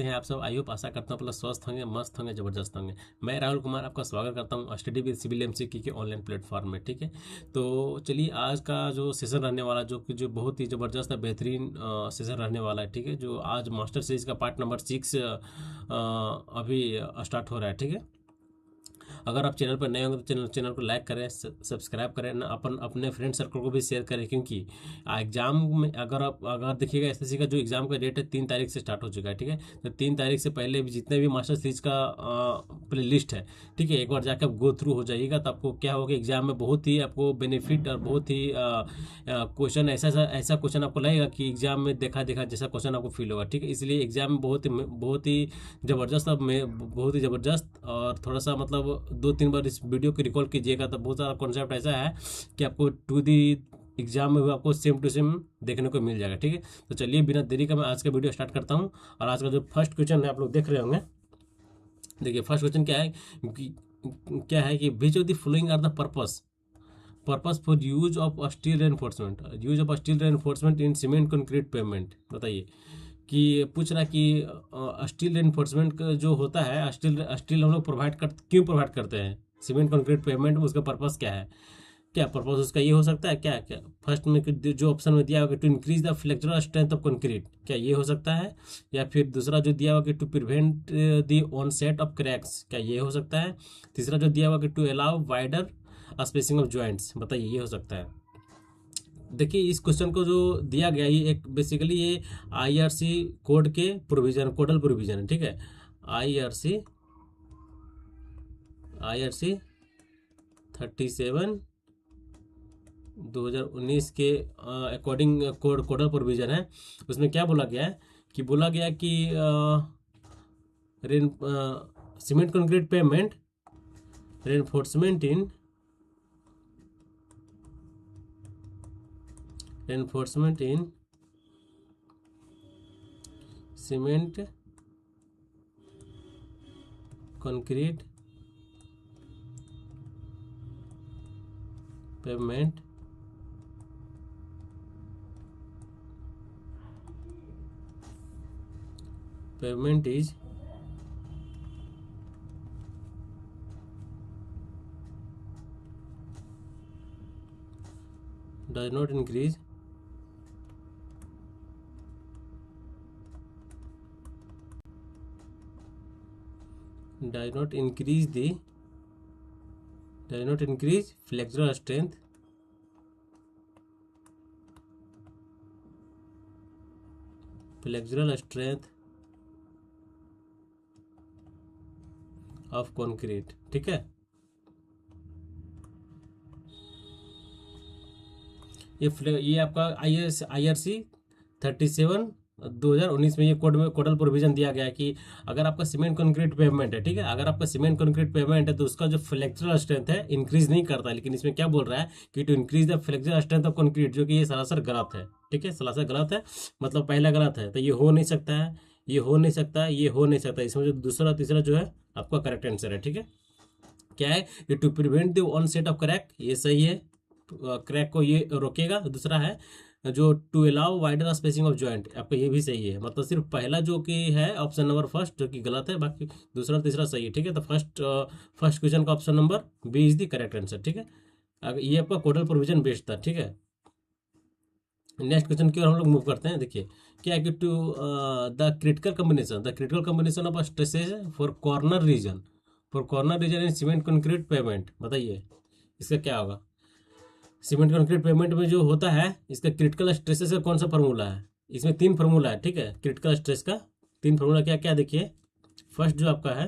हैं आप सब। आई होप आशा करता हूँ प्लस स्वस्थ होंगे, मस्त होंगे, जबरदस्त होंगे। मैं राहुल कुमार आपका स्वागत करता हूँ स्टडी विद सिविल एमसीक्यू के ऑनलाइन प्लेटफॉर्म में। ठीक है, तो चलिए आज का जो सेशन रहने वाला जो बहुत ही ज़बरदस्त बेहतरीन सेशन रहने वाला है। ठीक है, जो आज मास्टर सीरीज का पार्ट नंबर 6 अभी स्टार्ट हो रहा है। ठीक है, अगर आप चैनल पर नए होंगे तो चैनल को लाइक करें, सब्सक्राइब करें ना, अपने फ्रेंड सर्कल को भी शेयर करें, क्योंकि एग्जाम में अगर देखिएगा एसएससी का जो एग्जाम का डेट है 3 तारीख से स्टार्ट हो चुका है। ठीक है, तो 3 तारीख से पहले भी जितने भी मास्टर सीरीज का प्ले लिस्ट है, ठीक है, एक बार जाकर आप गो थ्रू हो जाइएगा तो आपको क्या होगा, एग्जाम में बहुत ही आपको बेनिफिट और बहुत ही क्वेश्चन ऐसा क्वेश्चन आपको लगेगा कि एग्जाम में देखा देखा जैसा क्वेश्चन आपको फील होगा। ठीक है, इसलिए एग्जाम में ज़बरदस्त बहुत ही ज़बरदस्त और थोड़ा सा मतलब 2-3 बार इस वीडियो को रिकॉल कीजिएगा तो बहुत सारा कॉन्सेप्ट ऐसा है कि आपको टू दी एग्जाम में भी आपको सेम टू सेम देखने को मिल जाएगा। ठीक है, तो चलिए बिना देरी का मैं आज का वीडियो स्टार्ट करता हूँ। और आज का जो फर्स्ट क्वेश्चन है आप लोग देख रहे होंगे। देखिए फर्स्ट क्वेश्चन क्या है कि which of the following are the purpose for use of steel reinforcement in cement concrete pavement. बताइए कि पूछ रहा है कि स्टील रेनफोर्समेंट का जो होता है, स्टील हम लोग क्यों प्रोवाइड करते हैं सीमेंट कंक्रीट पेमेंट में, उसका पर्पस क्या है। क्या पर्पस उसका ये हो सकता है, क्या क्या फर्स्ट में जो ऑप्शन में दिया होगा to increase the flexural strength of concrete, क्या ये हो सकता है। या फिर दूसरा जो दिया होगा कि to prevent the onset of cracks, क्या ये हो सकता है। तीसरा जो दिया होगा कि to allow wider spacing of joints, बताइए ये हो सकता है। देखिए इस क्वेश्चन को जो दिया गया ये एक बेसिकली ये आईआरसी कोड के प्रोविजन, कोडल प्रोविजन है। ठीक है, आईआरसी आईआरसी 37 2019 के अकॉर्डिंग कोडल प्रोविजन है। उसमें क्या बोला गया है कि rain cement concrete payment reinforcement in cement concrete payment is does not increase flexural strength of concrete. ठीक है, ये आपका आईआरसी 37 2019 में ये कोडल प्रोविजन दिया गया है कि अगर आपका सीमेंट कंक्रीट पेमेंट है, ठीक है, अगर आपका सीमेंट कंक्रीट पेमेंट है तो उसका जो फ्लेक्चरल स्ट्रेंथ है इंक्रीज नहीं करता है। लेकिन इसमें क्या बोल रहा है कि to increase the flexural strength of concrete, जो कि ये सरासर गलत है। ठीक है, सरासर गलत है, मतलब पहला गलत है, तो ये हो नहीं सकता है, ये हो नहीं सकता है, ये हो नहीं सकता। इसमें जो दूसरा तीसरा जो है आपका करेक्ट आंसर है। ठीक है, क्या है कि to prevent the onset of crack, ये सही है, क्रैक को ये रोकेगा। दूसरा है जो to allow wider spacing of joint, आपका ये भी सही है। मतलब सिर्फ पहला जो कि है ऑप्शन नंबर फर्स्ट जो कि गलत है, बाकी दूसरा तीसरा सही है। ठीक है, तो फर्स्ट क्वेश्चन का option number B is the correct answer. ठीक है, अगर ये आपका कोडल प्रोविजन बेस्ड था। ठीक है, नेक्स्ट क्वेश्चन की ओर हम लोग मूव करते हैं। देखिए क्या है कि to the critical combination of stresses for corner region in cement concrete pavement, बताइए इसका क्या होगा। सीमेंट कंक्रीट पेमेंट में जो होता है इसका क्रिटिकल स्ट्रेसेस का कौन सा फॉर्मूला है। इसमें 3 फॉर्मूला है। ठीक है, क्रिटिकल स्ट्रेस का 3 फॉर्मूला क्या क्या देखिए। फर्स्ट जो आपका है,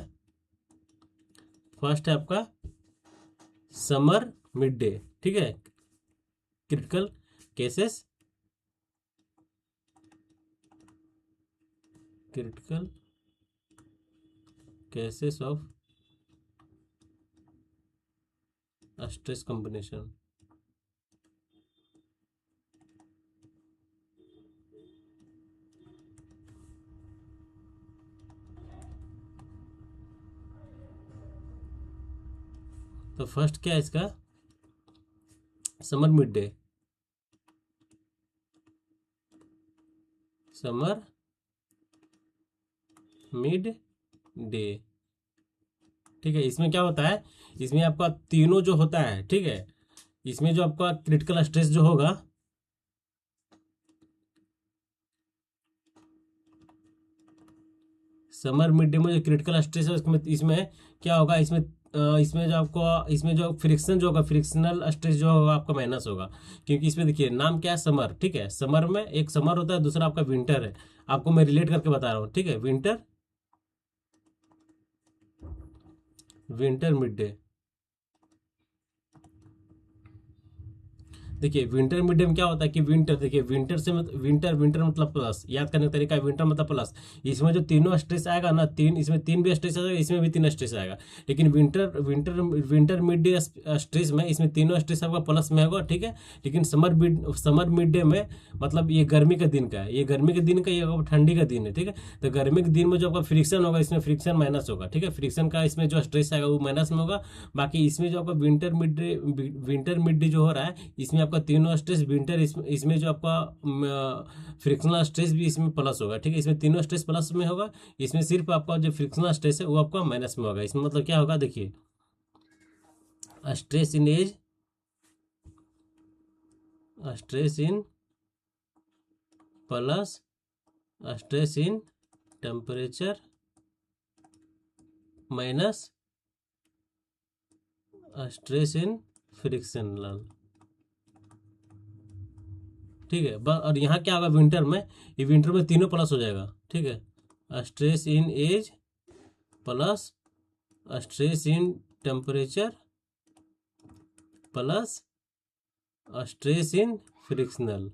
फर्स्ट है आपका समर मिड डे। ठीक है, critical cases critical cases of stress combination. तो फर्स्ट क्या है इसका, summer mid day, summer mid day. ठीक है, इसमें क्या होता है, इसमें आपका तीनों जो होता है, ठीक है, इसमें जो आपका क्रिटिकल स्ट्रेस जो होगा, समर मिड डे में जो क्रिटिकल स्ट्रेस है उसमें इसमें क्या होगा, इसमें जो आपको, इसमें जो फ्रिक्शन जो होगा, फ्रिक्शनल स्ट्रेस जो होगा आपका माइनस होगा। क्योंकि इसमें देखिए नाम क्या है, समर, ठीक है, समर में एक समर होता है, दूसरा आपका विंटर है। आपको मैं रिलेट करके बता रहा हूँ, ठीक है, विंटर, विंटर मिड डे। देखिए विंटर मिड डे में क्या होता है कि विंटर, देखिए विंटर से विंटर, विंटर मतलब प्लस, याद करने का तरीका है, विंटर मतलब प्लस। इसमें जो तीनों स्ट्रेस आएगा ना, तीन, इसमें तीन भी स्ट्रेस आएगा, इसमें भी तीन स्ट्रेस आएगा। लेकिन winter winter winter mid day stress में इसमें तीनों स्ट्रेस आपका प्लस में होगा, ठीक है। लेकिन समर मिड डे में, मतलब ये गर्मी के दिन का है, ये गर्मी के दिन का, ये ठंडी का दिन है, ठीक है। तो गर्मी के दिन में जो आपका फ्रिक्शन होगा, इसमें फ्रिक्शन माइनस होगा, ठीक है, फ्रिक्शन का इसमें जो स्ट्रेस आएगा वो माइनस में होगा। बाकी इसमें जो आपका विंटर मिड डे जो हो रहा है, इसमें आपका तीनों स्ट्रेस विंटर, इसमें जो आपका फ्रिक्शनल स्ट्रेस भी इसमें प्लस होगा, ठीक है। इसमें तीनों स्ट्रेस प्लस में होगा, इसमें सिर्फ आपका जो फ्रिक्शनल स्ट्रेस है वो आपका माइनस में होगा। इसमें मतलब क्या होगा, देखिए stress in edge, stress in plus stress in temperature minus stress in frictional, ठीक है। और यहाँ क्या होगा विंटर में, ये विंटर में तीनों प्लस हो जाएगा, ठीक है, stress in edge plus stress in temperature plus stress in frictional.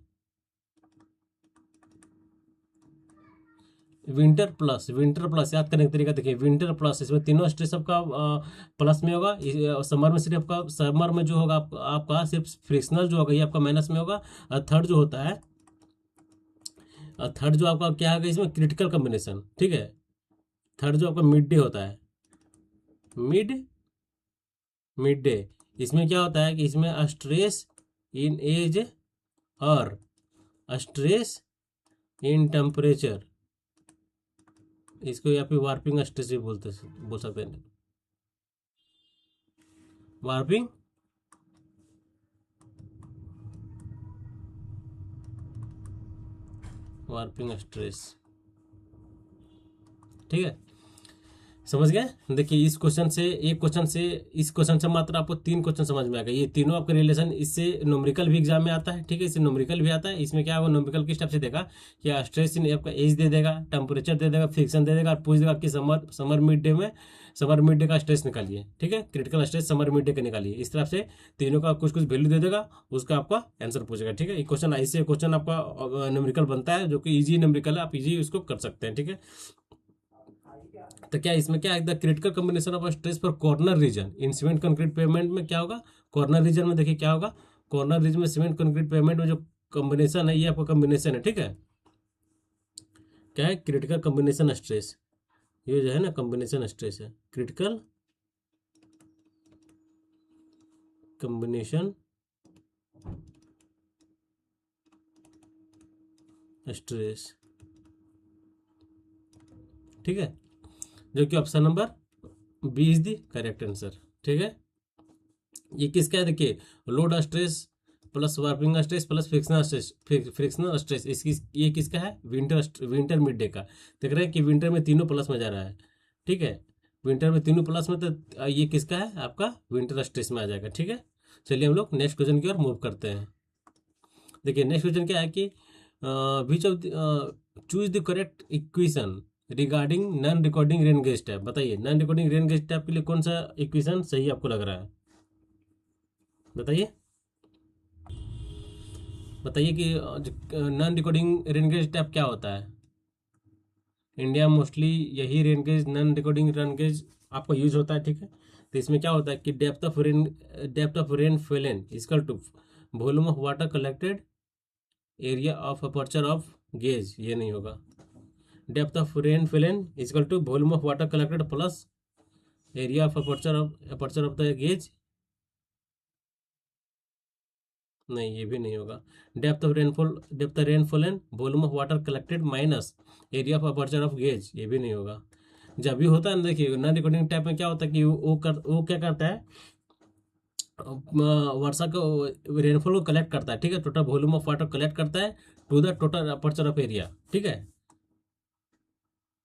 Winter plus याद करने का तरीका देखिए, विंटर प्लस, इसमें तीनों स्ट्रेस आपका प्लस में होगा। समर में सिर्फ आपका, समर में जो होगा आपका सिर्फ फ्रिक्शनल जो होगा ये आपका माइनस में होगा। और थर्ड जो होता है, थर्ड जो आपका क्या होगा इसमें क्रिटिकल कॉम्बिनेशन, ठीक है। थर्ड जो आपका मिड डे होता है, मिड मिड डे, इसमें क्या होता है कि इसमें स्ट्रेस इन एज और स्ट्रेस इन टेम्परेचर, इसको या फिर वार्पिंग स्ट्रेस भी बोल सकते हैं, वार्पिंग वार्पिंग स्ट्रेस, ठीक है। समझ गए। देखिए इस क्वेश्चन से, एक क्वेश्चन से, इस क्वेश्चन से मात्र आपको तीन क्वेश्चन समझ में आ गए। ये तीनों आपके रिलेशन, इससे न्यूमेरिकल भी एग्जाम में आता है, ठीक है, इससे न्यूमेरिकल भी आता है। इसमें क्या होगा, न्यूमेरिकल किस टाइप से देगा कि स्ट्रेस इन आपका एज दे देगा, टेम्परेचर दे देगा, फ्रिक्शन दे देगा, और पूछ देगा कि समर मिड डे में, समर मिड डे का स्ट्रेस निकालिए, ठीक है, critical stress summer mid day का निकालिए। इस तरफ से तीनों का कुछ कुछ वैल्यू दे देगा, उसका आपका आंसर पूछेगा, ठीक है। ये क्वेश्चन ऐसे क्वेश्चन आपका न्यूमेरिकल बनता है, जो कि इजी न्यूमेरिकल है, आप इजी उसको कर सकते हैं, ठीक है। तो क्या इसमें क्या है, the critical combination of stress for corner region in cement concrete pavement में क्या होगा, कॉर्नर रीजन में देखिए क्या होगा, कॉर्नर रीजन में सीमेंट कंक्रीट पेमेंट में जो कॉम्बिनेशन है, ये आपका कॉम्बिनेशन है, ठीक है। क्या है, क्रिटिकल कॉम्बिनेशन स्ट्रेस, ये जो है ना कॉम्बिनेशन स्ट्रेस है, क्रिटिकल कॉम्बिनेशन स्ट्रेस, ठीक है, जो कि option number B is the correct answer, ठीक है। ये किसका है, देखिए load stress plus warping stress plus frictional stress, frictional stress, इसकी ये किसका है, विंटर मिड डे का। देख रहे हैं कि विंटर में तीनों प्लस में जा रहा है, ठीक है, विंटर में तीनों प्लस में, तो ये किसका है, आपका विंटर स्ट्रेस में आ जाएगा, ठीक है। चलिए हम लोग नेक्स्ट क्वेश्चन की ओर मूव करते हैं। देखिए नेक्स्ट क्वेश्चन क्या है कि which of choose the correct equation regarding non recording rain gauge tap. बताइए non recording rain gauge tap के लिए कौन सा इक्वेशन सही आपको लग रहा है, बताइए। बताइए कि नॉन रिकॉर्डिंग रेनगेज टैप क्या होता है। इंडिया मोस्टली यही रेनगेज, नॉन रिकॉर्डिंग रेनगेज आपको यूज होता है, ठीक है। तो इसमें क्या होता है कि depth of rain fallen equal to volume of water collected area of aperture of gauge, ये नहीं होगा। Depth of rain fallen equal to volume of water collected plus area of aperture of the gauge, नहीं, ये भी नहीं होगा। Depth of rainfall and volume of water collected minus area of aperture of gauge, ये भी नहीं होगा। जब भी होता है ना, देखिए नॉन रिकॉर्डिंग टाइप में क्या होता है कि वो क्या करता है, वर्षा को रेनफॉल को कलेक्ट करता है, ठीक है, total volume of water collect करता है to the total aperture of area, ठीक है,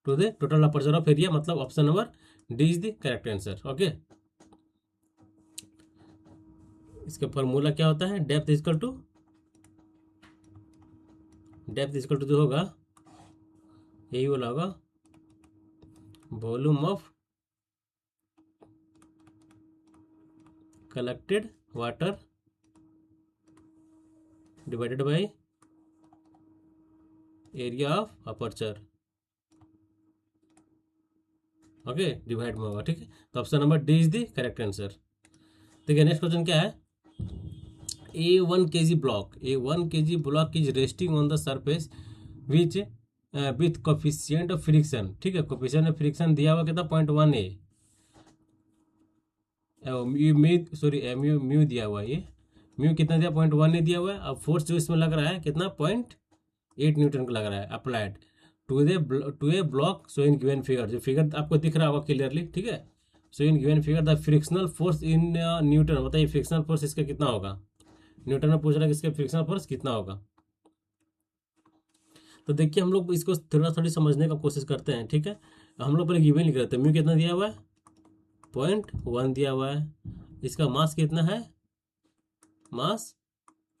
to the total aperture of area, मतलब option number D is the correct answer. Okay, इसका फॉर्मूला क्या होता है, डेप्थ इजकल टू जो होगा, यही वाला होगा, volume of collected water divided by area of aperture. Okay, divide में होगा, ठीक है, तो option number D is the correct answer. देखिए नेक्स्ट क्वेश्चन क्या है, A1 kg block is resting on the surface which with coefficient of friction, ठीक है, कोफिशिएंट ऑफ फ्रिक्शन दिया हुआ कितना 0.1 म्यू म्यू दिया हुआ है, ये म्यू कितना दिया 0.1 दिया हुआ है। अब फोर्स जो इसमें लग रहा है कितना 0.8 न्यूटन का लग रहा है applied to a block so in given figure, जो फिगर आपको दिख रहा होगा क्लियरली, ठीक है, so in given figure the frictional force in newton, बताइए फ्रिक्शनल फोर्स इसका कितना होगा, न्यूटन में पूछ रहा है कि इसका फ्रिक्शनल फोर्स कितना होगा। तो देखिए हम लोग इसको थोड़ी समझने का कोशिश करते हैं, ठीक है, हम लोग पहले गिवन लिख रहे थे, म्यू कितना दिया हुआ है 0.1 दिया हुआ है, इसका मास कितना है, मास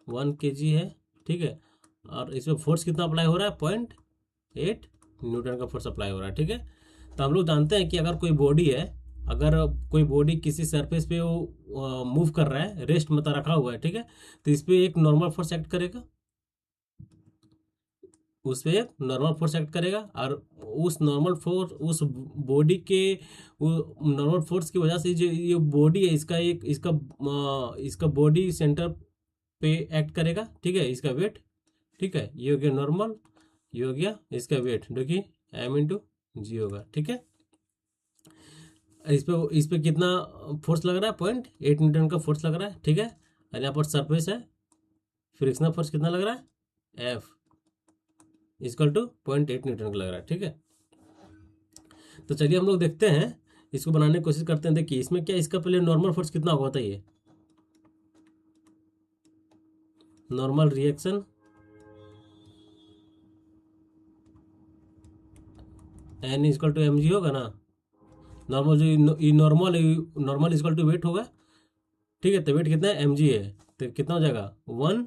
1 kg है, ठीक है, और इसमें फोर्स कितना अप्लाई हो रहा है 0.8 न्यूटन का फोर्स अप्लाई हो रहा है, ठीक है। तो हम लोग जानते हैं कि अगर कोई बॉडी किसी सरफेस पे वो मूव कर रहा है, रेस्ट मतलब रखा हुआ है, ठीक है, तो इस पे एक नॉर्मल फोर्स एक्ट करेगा, उस पे एक नॉर्मल फोर्स एक्ट करेगा, और उस नॉर्मल फोर्स उस बॉडी के नॉर्मल फोर्स की वजह से जो ये बॉडी है इसका बॉडी सेंटर पे एक्ट करेगा, ठीक है, इसका वेट, ठीक है, ये हो गया नॉर्मल, ये हो गया इसका वेट जो कि m/g होगा, ठीक है। इस पे कितना फोर्स लग रहा है 0.8 न्यूटन का फोर्स लग रहा है, ठीक है, और यहाँ पर सरफेस है, फ्रिक्शनल फोर्स कितना लग रहा है F इक्वल टू 0.8 न्यूटन का लग रहा है, ठीक है। तो चलिए हम लोग देखते हैं, इसको बनाने की कोशिश करते हैं। देखिए इसमें क्या, इसका पहले नॉर्मल फोर्स कितना होगा बताइए, normal reaction N equal to mg होगा ना, नॉर्मल जो नॉर्मल इक्वल टू वेट होगा, ठीक है, तो वेट कितना है mg है, तो कितना हो जाएगा 1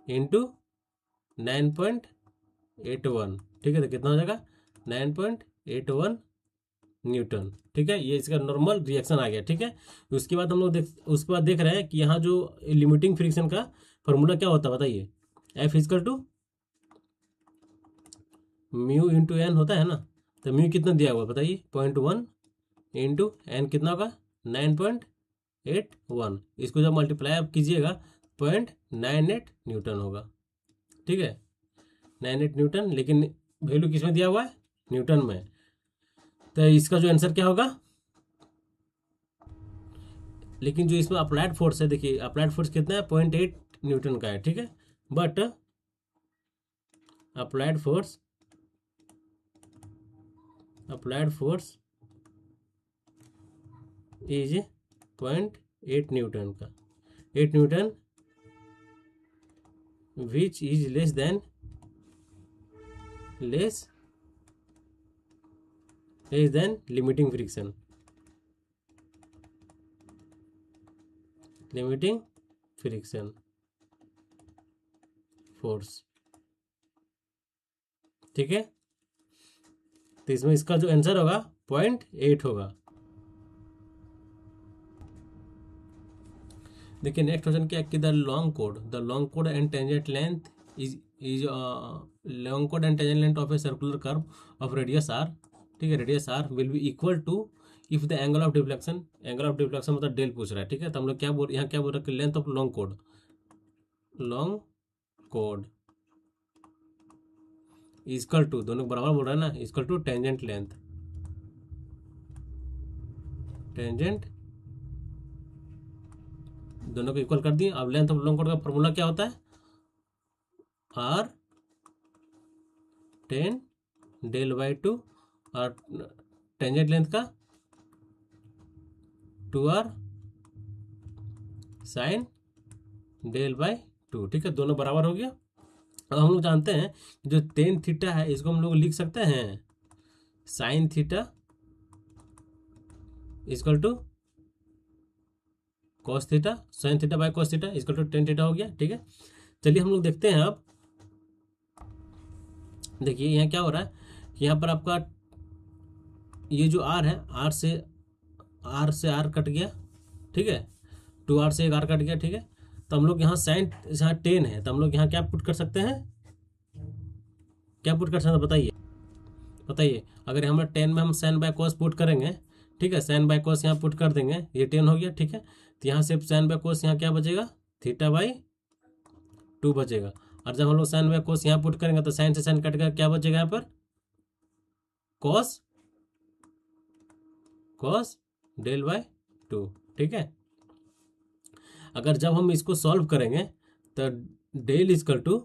इंटू 9.81, ठीक है, तो कितना हो जाएगा 9.81 न्यूटन, ठीक है, ये इसका नॉर्मल रिएक्शन आ गया, ठीक है। उसके बाद हम लोग उसके बाद देख रहे हैं कि यहाँ जो लिमिटिंग फ्रिक्शन का फॉर्मूला क्या होता है बताइए, F equal to mu into N होता है ना, तो म्यू कितना दिया हुआ बताइए 0.1 इंटू एन कितना होगा 9.81, इसको जब मल्टीप्लाई आप कीजिएगा 0.98 न्यूटन होगा, ठीक है, 98 न्यूटन, लेकिन वैल्यू किस में दिया हुआ है न्यूटन में, तो इसका जो आंसर क्या होगा, लेकिन जो इसमें अप्लाइड फोर्स है, देखिए अप्लाइड फोर्स कितना है 0.8 न्यूटन का है, ठीक है, but applied force is 0.8 Newton का, 8 Newton which is less than limiting friction force, ठीक है, तो इसमें इसका जो आंसर होगा 0.8 होगा। देखिए नेक्स्ट क्वेश्चन क्या है कि the long code and tangent length is long code and tangent length of a circular curve of radius r, ठीक है, radius r will be equal to if the angle of deflection मतलब del पूछ रहा है, ठीक है, तो हम लोग क्या बोल यहाँ क्या बोल रहे हैं, लेंथ ऑफ लॉन्ग कोड इक्वल टू, दोनों बराबर बोल रहा है ना, इक्वल टू टेंजेंट दोनों को इक्वल कर दिए। अब लेंथ ऑफ लॉन्ग कॉर्ड का फॉर्मूला क्या होता है, आर 10 डेल बाई 2 और टेंजेंट लेंथ का 2r साइन डेल बाई 2। ठीक है, दोनों बराबर हो गया। अब हम लोग जानते हैं जो टेन थीटा है इसको हम लोग लिख सकते हैं sine theta equal to cos theta, sine theta by cos theta equal to tan theta हो गया। ठीक है, चलिए हम लोग देखते हैं। अब देखिए यहाँ क्या हो रहा है कि यहाँ पर आपका ये जो आर है, आर से आर कट गया। ठीक है, 2r से एक आर कट गया। ठीक है, तो हम लोग यहाँ साइन, यहाँ 10 है तो हम लोग यहाँ क्या पुट कर सकते हैं, क्या पुट कर सकते हैं बताइए, बताइए। अगर हम 10 में हम साइन बाय कॉस पुट करेंगे, ठीक है, साइन बाय कॉस यहाँ पुट कर देंगे, ये 10 हो गया। ठीक है, तो यहाँ से साइन बाय कॉस यहाँ क्या बचेगा, थीटा बाई 2 बचेगा। और जब हम लोग साइन बाय कॉस यहाँ पुट करेंगे तो साइन से साइन कट गया, क्या बचेगा यहाँ पर, कॉस कॉस डेल बाय 2। ठीक है, अगर जब हम इसको सॉल्व करेंगे तो डेल इक्वल टू,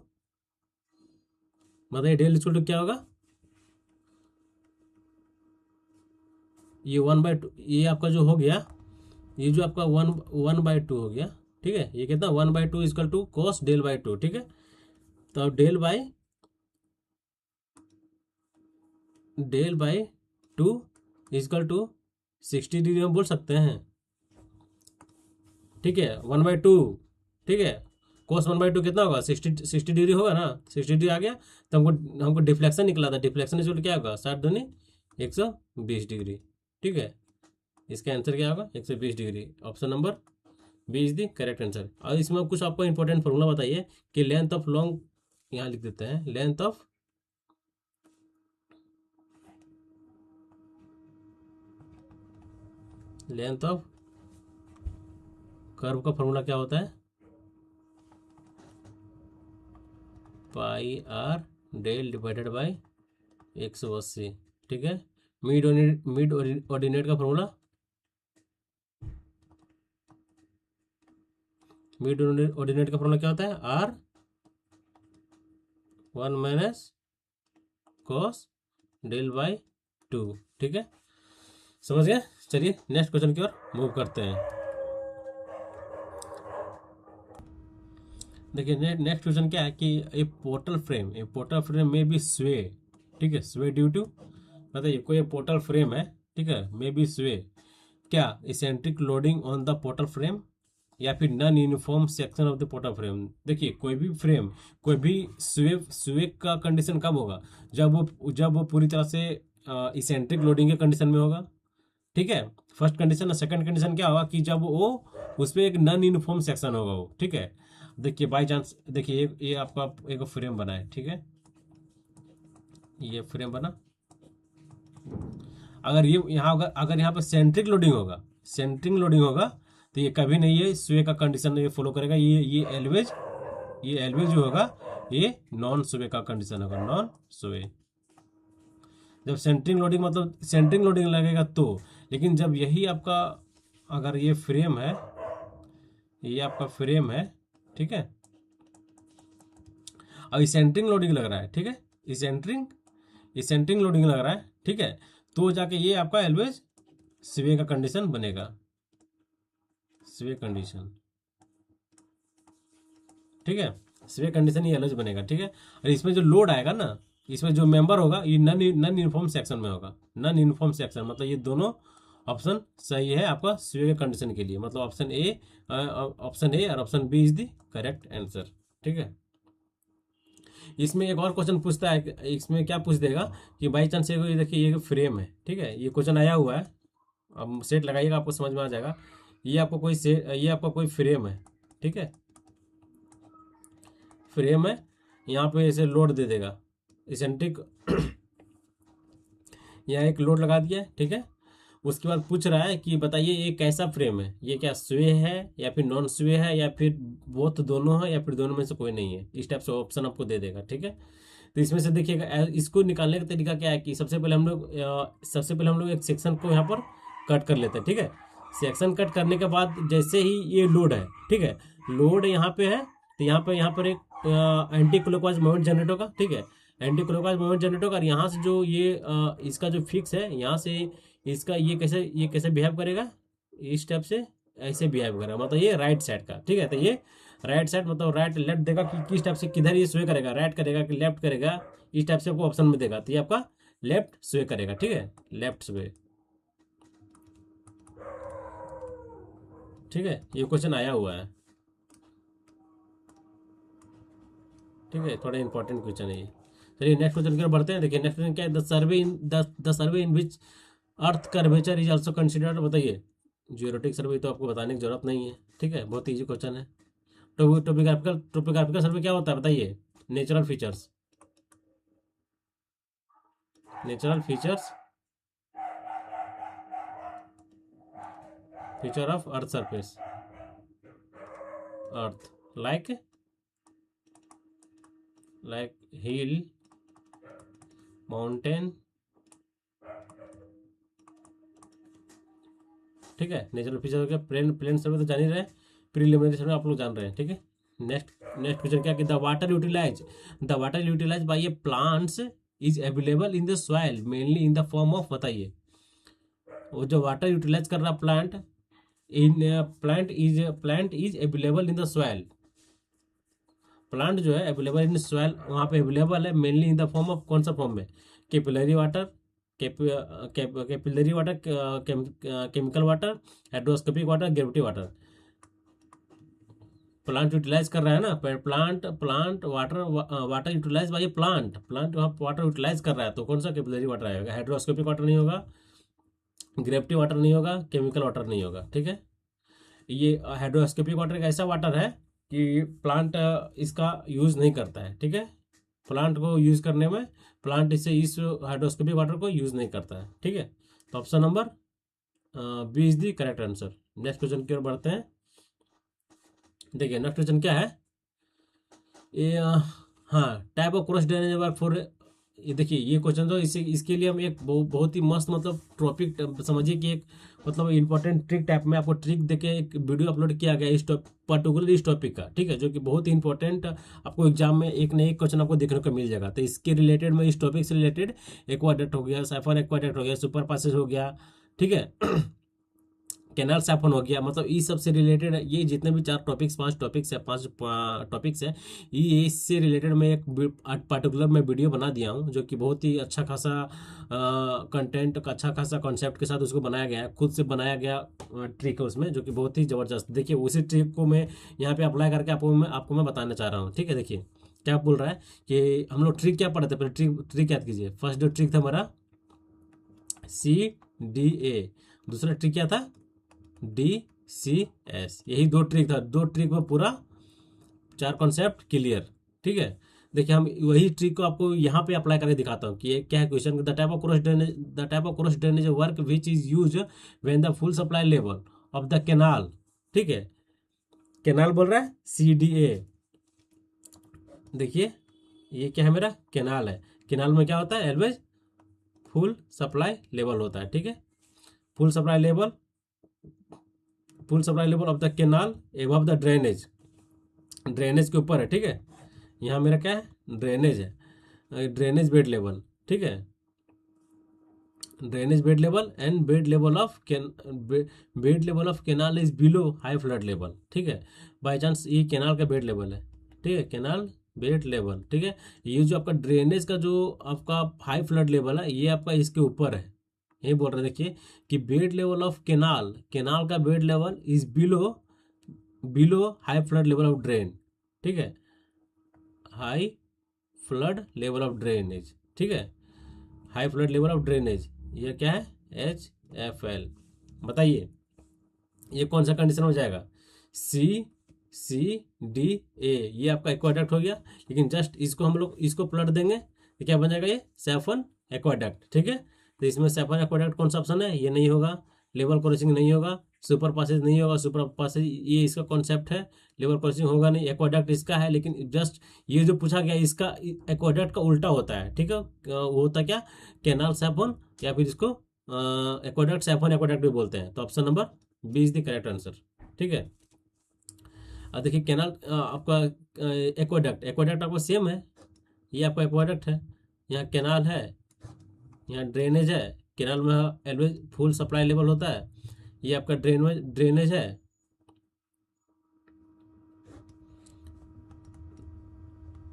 मतलब डेल इक्वल टू क्या होगा, ये 1/2, ये आपका जो हो गया, ये जो आपका 1/2 हो गया। ठीक है, ये कितना 1/2 equal to cos del by 2। ठीक है, तो अब del by 2 equal to 60 degree हम बोल सकते हैं। ठीक है, 1/2। ठीक है, कोस 1/2 कितना होगा, 60 डिग्री होगा ना, 60 डिग्री आ गया। तो हमको डिफ्लेक्शन निकला था, डिफ्लेक्शन इक्वल क्या होगा, 60 दूनी 120 डिग्री। ठीक है, इसका आंसर क्या होगा, 120 degree. Option number B is the correct answer. और इसमें कुछ आपको इंपॉर्टेंट फॉर्मूला बताइए कि लेंथ ऑफ लॉन्ग, यहाँ लिख देते हैं, लेंथ ऑफ कर्व का फॉर्मूला क्या होता है, pi r del divided by 180। ठीक है, मिड ऑर्डिनेट का फॉर्मूला, मिड ऑर्डिनेट का फॉर्मूला क्या होता है, r 1 minus cos del by 2। ठीक है, समझ गए। चलिए नेक्स्ट क्वेश्चन की ओर मूव करते हैं। देखिए नेक्स्ट क्वेश्चन क्या है कि ए पोर्टल फ्रेम में बी स्वे। ठीक है, स्वे ड्यू टू, बताइए कोई पोर्टल फ्रेम है, ठीक है, मे बी स्वे, क्या eccentric loading on the portal frame या फिर non uniform section of the portal frame. देखिए कोई भी फ्रेम, कोई भी स्वे का कंडीशन कब होगा, जब वो पूरी तरह से इसेंट्रिक लोडिंग के कंडीशन में होगा। ठीक है, फर्स्ट कंडीशन। सेकंड कंडीशन क्या होगा कि जब वो उस पर एक नॉन यूनिफॉर्म सेक्शन होगा वो। ठीक है, देखिए बाई चांस, देखिए ये आपका एक फ्रेम बना है। ठीक है, ये फ्रेम बना, अगर ये यहाँ अगर यहाँ पर सेंट्रिक लोडिंग होगा तो ये कभी नहीं है स्वे का कंडीशन ये फॉलो करेगा। ये एलवेज जो होगा ये नॉन स्वे का कंडीशन होगा, नॉन स्वे। जब सेंट्रिंग लोडिंग, मतलब सेंट्रिंग लोडिंग लगेगा तो, लेकिन जब यही आपका, अगर ये फ्रेम है, ये आपका फ्रेम है, ठीक है, अब सेंट्रिंग लोडिंग लग रहा है, ठीक है, सेंट्रिंग लोडिंग लग रहा है, ठीक है, तो जाके ये आपका एलवेज स्वे का कंडीशन बनेगा, स्वे कंडीशन। ठीक है, स्वे कंडीशन ये एलवेज बनेगा। ठीक है, और इसमें जो लोड आएगा ना, इसमें जो मेंबर होगा ये नॉन यूनिफॉर्म सेक्शन में होगा। नॉन यूनिफॉर्म सेक्शन मतलब ये दोनों ऑप्शन सही है आपका स्वे के कंडीशन के लिए, मतलब ऑप्शन ए और option B is the correct answer. ठीक है, इसमें एक और क्वेश्चन पूछता है, इसमें क्या पूछ देगा कि बाई चांस ये देखिए ये फ्रेम है, ठीक है, ये क्वेश्चन आया हुआ है, अब सेट लगाइएगा आपको समझ में आ जाएगा। ये आपका कोई फ्रेम है, ठीक है, फ्रेम है, यहाँ पे ऐसे लोड दे देगा इसेंट्रिक यहाँ एक लोड लगा दिया है। ठीक है, उसके बाद पूछ रहा है कि बताइए ये कैसा फ्रेम है, ये क्या स्वे है या फिर नॉन स्वे है या फिर बोथ दोनों है या फिर दोनों में से कोई नहीं है, इस टाइप से ऑप्शन आपको दे देगा। ठीक है, तो इसमें से देखिएगा, इसको निकालने का तरीका क्या है कि सबसे पहले हम लोग एक सेक्शन को यहाँ पर कट कर लेते हैं। ठीक है, सेक्शन कट करने के बाद जैसे ही ये लोड है, ठीक है, लोड यहाँ पे है, तो यहाँ पर एक एंटी क्लॉकवाइज मूवमेंट जनरेट होगा, ठीक है, एंटी क्लॉकवाइज मूवमेंट जनरेट होगा। और यहाँ से जो ये इसका जो फिक्स है, यहाँ से इसका ये कैसे बिहेव करेगा, इस स्टेप से ऐसे बिहेव करेगा, मतलब ये राइट साइड का, ठीक है। तो ये राइट साइड मतलब राइट लेफ्ट देगा कि किस टाइप से किधर ये स्वे करेगा, राइट करेगा कि लेफ्ट करेगा, इस टाइप से आपको ऑप्शन में देगा। तो ये आपका लेफ्ट स्वे करेगा, ठीक है, लेफ्ट स्वे, ठीक है। ये क्वेश्चन आया हुआ है, ठीक है, थोड़ा इंपॉर्टेंट क्वेश्चन है ये। चलिए नेक्स्ट क्वेश्चन की ओर बढ़ते हैं। देखिए नेक्स्ट क्वेश्चन क्या है, the survey in which earth curvature is also considered. बताइए, ज्योमेट्रिक सर्वे तो आपको बताने की जरूरत नहीं है, ठीक है, बहुत ईजी क्वेश्चन है। टोपोग्राफिकल सर्वे क्या होता है बताइए, natural features, feature of earth surface, earth like hill, mountain, ठीक है। नेचुरल फीचर हो गया। प्लेन सर्वे तो जान ही रहे हैं, प्रीलिमिनरी सर्वे आप लोग जान रहे हैं, ठीक है। नेक्स्ट क्वेश्चन क्या कि the water utilize by a plants is available in the soil mainly in the form of, बताइए, वो जो वाटर यूटिलाइज कर रहा plant is available in the soil, plant जो है अवेलेबल इन सॉइल, वहाँ पे अवेलेबल है mainly in the form of, कौन सा फॉर्म में, capillary water, chemical water, hydroscopic water, gravity water. Plant utilize कर रहा है ना, plant water utilize by plant water utilize कर रहा है, तो कौन सा कैपिलरी वाटर आएगा, हाइड्रोस्कोपिक वाटर नहीं होगा, ग्रेविटी वाटर नहीं होगा, केमिकल वाटर नहीं होगा, ठीक है। ये हाइड्रोस्कोपिक वाटर एक ऐसा वाटर है कि प्लांट इसका यूज नहीं करता है, ठीक है, प्लांट को यूज करने में प्लांट इस हाइड्रोस्कोपिक वाटर को यूज नहीं करता है, ठीक है। तो option number B is the correct answer. Next question की ओर बढ़ते हैं। देखिए नेक्स्ट क्वेश्चन क्या है, ये हाँ, type of cross drainage work for, ये देखिए ये क्वेश्चन तो इसके लिए हम एक बहुत ही मस्त मतलब टॉपिक समझिए कि एक मतलब इंपॉर्टेंट ट्रिक टाइप में आपको ट्रिक देके एक वीडियो अपलोड किया गया इस पर्टिकुलर इस टॉपिक का, ठीक है, जो कि बहुत ही इंपॉर्टेंट आपको एग्जाम में एक न एक क्वेश्चन आपको देखने को मिल जाएगा। तो इसके रिलेटेड में, इस टॉपिक से रिलेटेड एक्वाडेक्ट हो गया, साइफन एक्वाडेक्ट हो गया, सुपर पासेज हो गया, ठीक है, कैनाल साइफन हो गया, मतलब इस सब से रिलेटेड ये जितने भी 4 टॉपिक्स 5 टॉपिक्स है 5 टॉपिक्स है, ये इससे रिलेटेड मैं एक पर्टिकुलर मैं वीडियो बना दिया हूँ, जो कि बहुत ही अच्छा खासा कंटेंट, अच्छा खासा कॉन्सेप्ट के साथ उसको बनाया गया है, खुद से बनाया गया ट्रिक है उसमें, जो कि बहुत ही ज़बरदस्त। देखिए उसी ट्रिक को मैं यहाँ पे अप्लाई करके आपको मैं बताना चाह रहा हूँ, ठीक है। देखिए क्या बोल रहा है कि हम लोग ट्रिक क्या पढ़े थे, पहले ट्रिक याद कीजिए। फर्स्ट जो ट्रिक था हमारा CDA, दूसरा ट्रिक क्या था DCS, यही 2 ट्रिक था, 2 ट्रिक में पूरा 4 कॉन्सेप्ट क्लियर, ठीक है। देखिए हम वही ट्रिक को आपको यहाँ पे अप्लाई करके दिखाता हूँ कि ये क्या है question. The type of cross drainage work which is use when the full supply level of the canal, ठीक है, कैनाल बोल रहा है CDA। देखिए ये क्या है, मेरा कैनाल है, कैनाल में क्या होता है, ऑलवेज फुल सप्लाई लेवल होता है, ठीक है, full supply level of the canal above the drainage, drainage के ऊपर है, ठीक है। यहाँ मेरा क्या है, ड्रेनेज है, ड्रेनेज बेड लेवल, ठीक है, drainage bed level and bed level of canal is below high flood level, ठीक है। बाई चांस ये कैनाल का बेड लेवल है, ठीक है, कैनाल बेड लेवल, ठीक है। ये जो आपका ड्रेनेज का जो आपका हाई फ्लड लेवल है, ये आपका इसके ऊपर है, यही बोल रहे देखिए कि बेड लेवल ऑफ कैनाल का bed level is below high flood level of drain, ठीक है, high flood level of drainage, ठीक है, high flood level of drainage, ये क्या है HFL। बताइए ये कौन सा कंडीशन हो जाएगा, CDA, ये आपका एक्वाडक्ट हो गया। लेकिन जस्ट इसको हम लोग इसको पलट देंगे तो क्या बन जाएगा, ये साइफन एक्वाडक्ट, ठीक है। तो इसमें साइफन एक्वाडक्ट कौन सा ऑप्शन है, ये नहीं होगा, लेवल क्रॉसिंग नहीं होगा, सुपर पासेज नहीं होगा, सुपर पासेज ये इसका कॉन्सेप्ट है, लेवल क्रॉसिंग होगा नहीं, एक्वाडक्ट इसका है। लेकिन जस्ट ये जो पूछा गया इसका एक्वाडक्ट का उल्टा होता है, ठीक है, वो होता क्या, कैनाल साइफन, या फिर इसको एक्वाडक्ट साइफन एक्वाडक्ट भी बोलते हैं। तो option number B is the correct answer. ठीक है। अब देखिए कैनाल आपका एक्वाडक्ट, एक्वाडक्ट आपका सेम है, ये आपका एक्वाडक्ट है, यहाँ कैनाल है, यहाँ ड्रेनेज है, कैनाल में ऑलवेज फुल सप्लाई लेवल होता है, ये आपका ड्रेनेज ड्रेनेज है,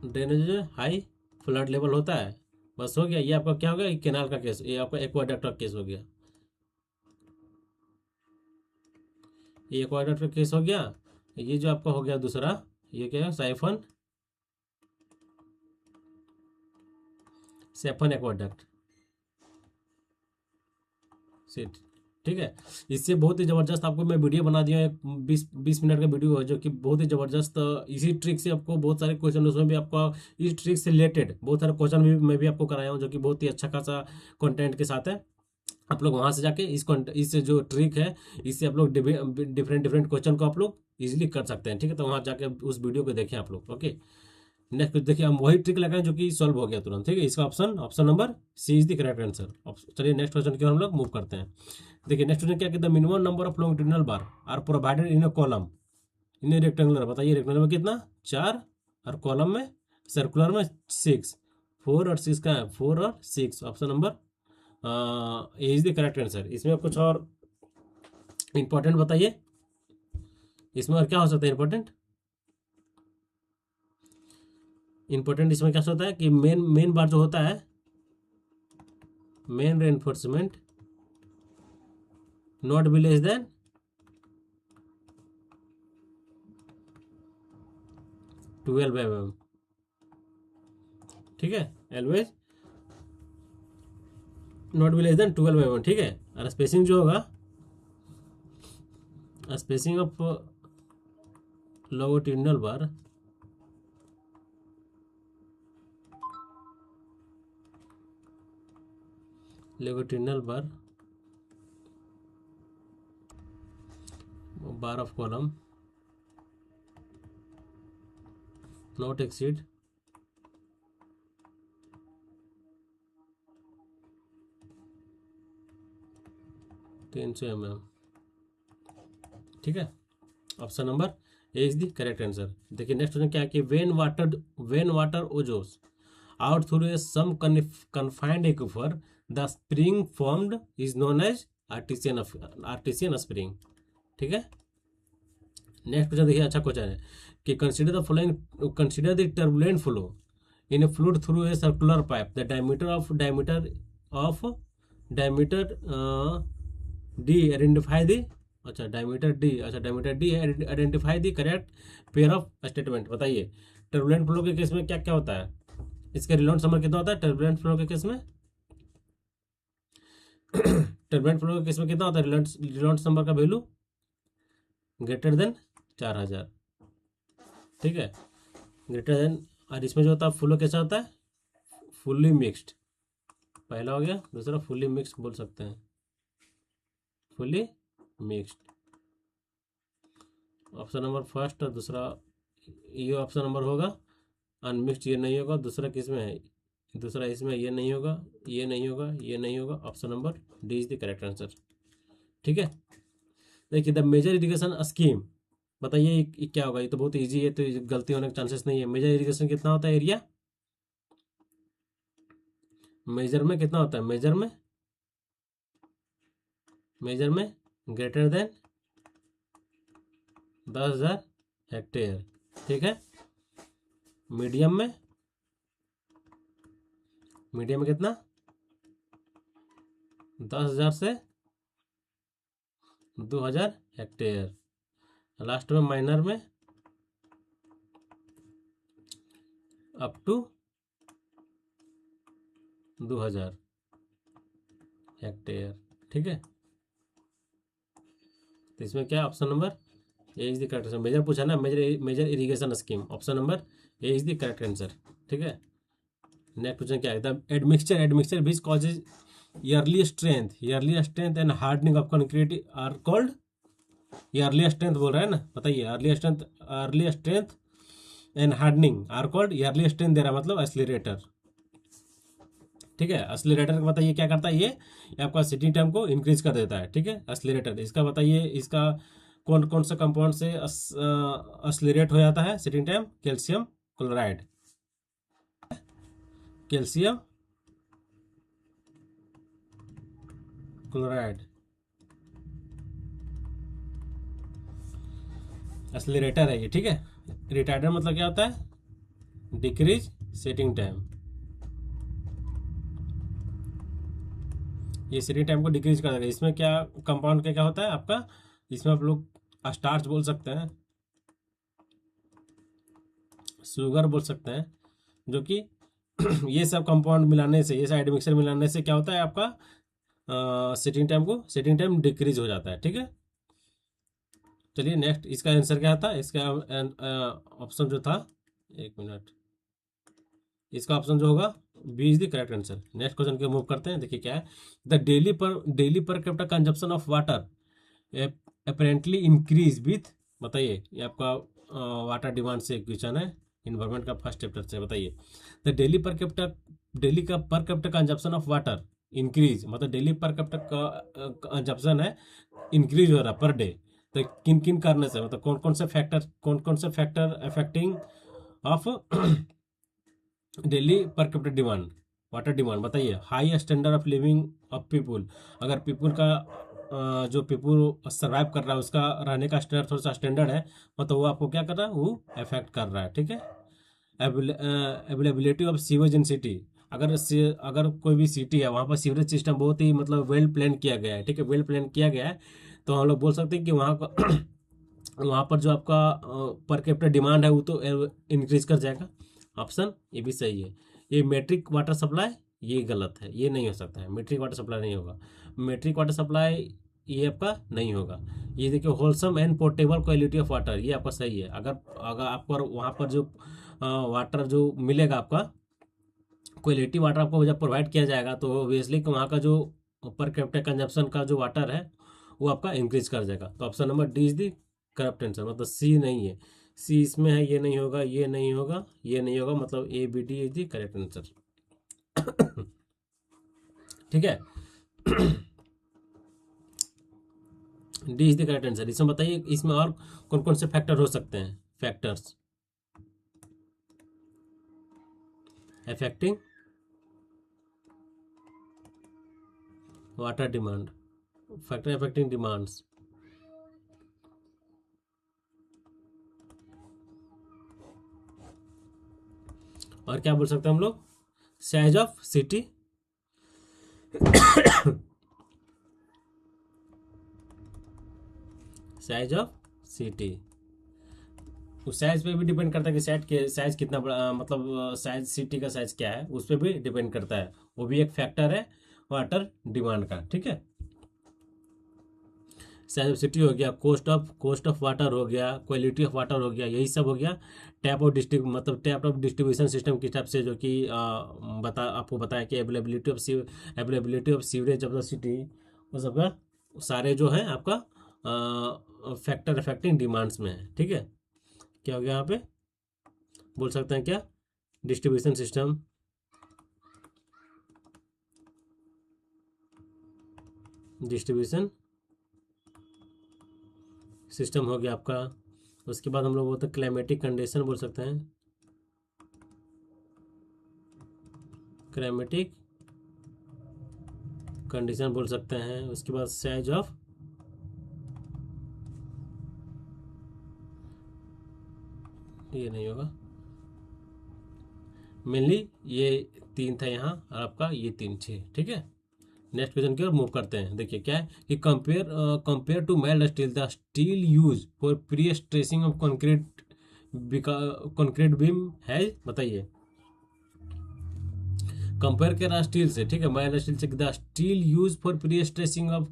ड्रेनेज हाई फ्लड लेवल होता है। बस हो गया, ये आपका क्या हो गया, कैनाल का केस, ये आपका एक्वाडक्ट का केस हो गया, ये एक्वाडक्ट का केस हो गया। ये जो आपका हो गया दूसरा, ये क्या है, साइफन, सेफन एक्वाडक्ट सेट। ठीक है। इससे बहुत ही ज़बरदस्त आपको मैं वीडियो बना दिया, एक 20 मिनट का वीडियो है जो कि बहुत ही ज़बरदस्त, इसी ट्रिक से आपको बहुत सारे क्वेश्चन, उसमें भी आपको इस ट्रिक से रिलेटेड बहुत सारे क्वेश्चन भी मैं भी आपको कराया हूँ, जो कि बहुत ही अच्छा खासा कंटेंट के साथ है। आप लोग वहाँ से जाके इस जो ट्रिक है, इससे आप लोग डिफरेंट डिफरेंट क्वेश्चन को आप लोग इजीली कर सकते हैं। ठीक है, तो वहाँ जाके उस वीडियो को देखें आप लोग। ओके, नेक्स्ट देखिए, हम वही ट्रिक लगाएं जो कि सॉल्व हो गया तुरंत। ठीक है, इसका option number C is the correct answer. चलिए नेक्स्ट क्वेश्चन की ओर हम लोग मूव करते हैं। देखिए नेक्स्ट क्वेश्चन क्या कहता है, minimum number of longitudinal bar are provided in a column in a rectangular. बताइए रेक्टेंगुलर में कितना, 4, और कॉलम में सर्कुलर में 6। 4 और 6 का है, 4 और 6, option number A is the correct answer. इसमें कुछ और इंपॉर्टेंट बताइए, इसमें और क्या हो सकता है इंपॉर्टेंट, इंपॉर्टेंट इसमें क्या होता है कि मेन बार जो होता है, main reinforcement not be less than 12 mm। ठीक है, always not be less than 12 mm। ठीक है, और स्पेसिंग जो होगा, spacing of longitudinal bar bar of column not exceed 300 mm। ठीक है, option number A is the correct answer. देखिए नेक्स्ट क्वेश्चन क्या है कि when water oozes out through a some confined aquifer the spring formed is known as artesian spring. ठीक है, next question देखिए, अच्छा क्वेश्चन है कि consider the following, consider the turbulent flow in a fluid through a circular pipe, the diameter D identify the, अच्छा diameter D identify the correct pair of statement. बताइए turbulent flow के case में क्या क्या होता है, इसका रिलेवेंस नंबर कितना होता है टर्बुलेंट फ्लो के केस में टर्बुलेंट फ्लो के केस में कितना होता है रिलेवेंस नंबर का वैल्यू, ग्रेटर देन 4000। ठीक है, ग्रेटर देन, और इसमें जो होता है फ्लो कैसा होता है, फुल्ली मिक्स्ड, पहला हो गया, दूसरा फुल्ली मिक्स्ड बोल सकते हैं, fully mixed option number first, और दूसरा ये ऑप्शन नंबर होगा, अनमिक्स्ड ये नहीं होगा, दूसरा किस में है, दूसरा इसमें ये नहीं होगा, ये नहीं होगा, ये नहीं होगा, option number D is the correct answer. ठीक है, देखिए द मेजर इरिगेशन स्कीम, बताइए ये क्या होगा, ये तो बहुत इजी है, तो गलती होने के चांसेस नहीं है। मेजर इरिगेशन कितना होता है एरिया, मेजर में कितना होता है, मेजर में ग्रेटर देन 10,000 हेक्टेयर। ठीक है, मीडियम में कितना, 10,000 से 2,000 हेक्टेयर, लास्ट में माइनर में अप टू 2,000 हेक्टेयर। ठीक है, तो इसमें क्या option number A is the correct answer. Major पूछा ना, major irrigation scheme, option number A is the correct answer. ठीक है, नेक्स्ट क्वेश्चन क्या है, the admixture which causes early strength and hardening of concrete are called, early strength बोल रहा है ना, बताइए early strength and hardening are called, early strength दे रहा मतलब एक्सीलरेटर, ठीक है। एक्सीलरेटर का बताइए क्या करता है, ये आपका सेटिंग टाइम को इंक्रीज कर देता है। ठीक है, एक्सीलरेटर इसका बताइए, इसका कौन कौन सा कंपाउंड से एक्सीलरेट हो जाता है setting time? Calcium chloride, calcium chloride accelerator है ये। ठीक है, रिटार्डर मतलब क्या होता है? Decrease setting time. ये सेटिंग टाइम को डिक्रीज कर देगा। इसमें क्या कंपाउंड क्या क्या होता है आपका? इसमें आप लोग स्टार्च बोल सकते हैं, शुगर बोल सकते हैं, जो कि ये सब कंपाउंड मिलाने से, ये साइड मिक्सर मिलाने से क्या होता है आपका सेटिंग टाइम को, सेटिंग टाइम डिक्रीज हो जाता है। ठीक है, चलिए नेक्स्ट, इसका आंसर क्या था? इसका ऑप्शन जो था, एक मिनट, इसका ऑप्शन जो होगा B is the correct answer. Next question के मूव करते हैं। देखिए क्या है, the daily per capita consumption of water apparently increase with, बताइए ये आपका वाटर डिमांड से क्वेश्चन है, इन्वायरमेंट का फर्स्ट चैप्टर से। बताइए द डेली का per capita consumption of water increase, मतलब डेली पर कैपिटा कंजप्शन है इंक्रीज हो रहा पर डे, तो किन किन करने से, मतलब कौन कौन से factor affecting of daily per capita demand, water demand? बताइए high standard of living of people, अगर पीपुल का जो पीपुल सर्वाइव कर रहा है उसका रहने का स्टैंडर्ड थोड़ा सा स्टैंडर्ड है, मतलब वो आपको क्या कर रहा है, वो अफेक्ट कर रहा है। ठीक है, availability of sewage in city, अगर कोई भी सिटी है वहाँ पर सीवरेज सिस्टम बहुत ही मतलब वेल प्लान किया गया है। ठीक है, वेल प्लान किया गया है, तो हम लोग बोल सकते हैं कि वहाँ का वहाँ पर जो आपका पर कैपिटा डिमांड है वो तो इंक्रीज कर जाएगा। ऑप्शन ये भी सही है। ये मेट्रिक वाटर सप्लाई, ये गलत है, ये नहीं हो सकता है, मेट्रिक वाटर सप्लाई नहीं होगा। मेट्रिक वाटर सप्लाई ये आपका नहीं होगा। ये देखिए wholesome and portable quality of water, ये आपका सही है। अगर अगर आपको वहाँ पर जो वाटर जो मिलेगा आपका, क्वालिटी वाटर आपको जब प्रोवाइड किया जाएगा, तो ऑब्वियसली वहाँ का जो पर कैपिटा कंजप्शन का जो वाटर है वो आपका इंक्रीज कर जाएगा। तो option number D is the correct answer, मतलब सी नहीं है, सी इसमें है, ये नहीं होगा, ये नहीं होगा, ये नहीं होगा, मतलब A B D is the correct answer. ठीक है, D is the correct answer. इसमें बताइए, इसमें और कौन कौन से फैक्टर हो सकते हैं? Factors affecting water demand, factor affecting demands, और क्या बोल सकते हैं हम लोग? Size of city, size of city, उस साइज पे भी डिपेंड करता है कि साइज के साइज कितना बड़ा, मतलब साइज सिटी का साइज क्या है उस पर भी डिपेंड करता है, वो भी एक फैक्टर है वाटर डिमांड का। ठीक है, साइज ऑफ सिटी हो गया, कॉस्ट ऑफ वाटर हो गया, क्वालिटी ऑफ वाटर हो गया, यही सब हो गया। टैप ऑफ डिस्ट्रीब्यूशन सिस्टम की टाइप से, जो कि आपको बताया कि availability of sewerage of the city, वो सब का सारे जो है आपका फैक्टर अफेक्टिंग डिमांड्स में है। ठीक है, क्या हो गया यहाँ पे? बोल सकते हैं क्या? डिस्ट्रीब्यूशन सिस्टम, डिस्ट्रीब्यूशन सिस्टम हो गया आपका। उसके बाद हम लोग बोलते हैं क्लाइमेटिक कंडीशन, बोल सकते हैं क्लाइमेटिक कंडीशन बोल सकते हैं। उसके बाद साइज ऑफ, ये नहीं होगा, मेनली ये तीन था यहाँ, और आपका ये तीन छः। ठीक है, नेक्स्ट क्वेश्चन की ओर मूव करते हैं। देखिए क्या है कि compare to mild steel, the steel use for pre stressing of concrete beam है, बताइए। कंपेयर कर रहा स्टील से, ठीक है, माइल्ड स्टील से, the steel use for pre stressing of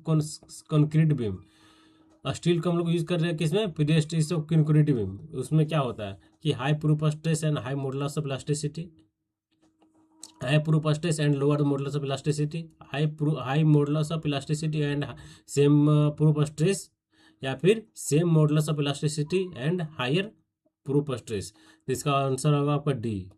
concrete beam, steel को हम लोग यूज कर रहे हैं किसमें? Pre stressing of concrete beam. उसमें क्या होता है कि high proof stress and high modulus of elasticity, high proof stress and lower modulus of elasticity, high modulus of elasticity and same proof stress, या फिर same modulus of elasticity and higher proof stress. तो इसका answer होगा आपका D,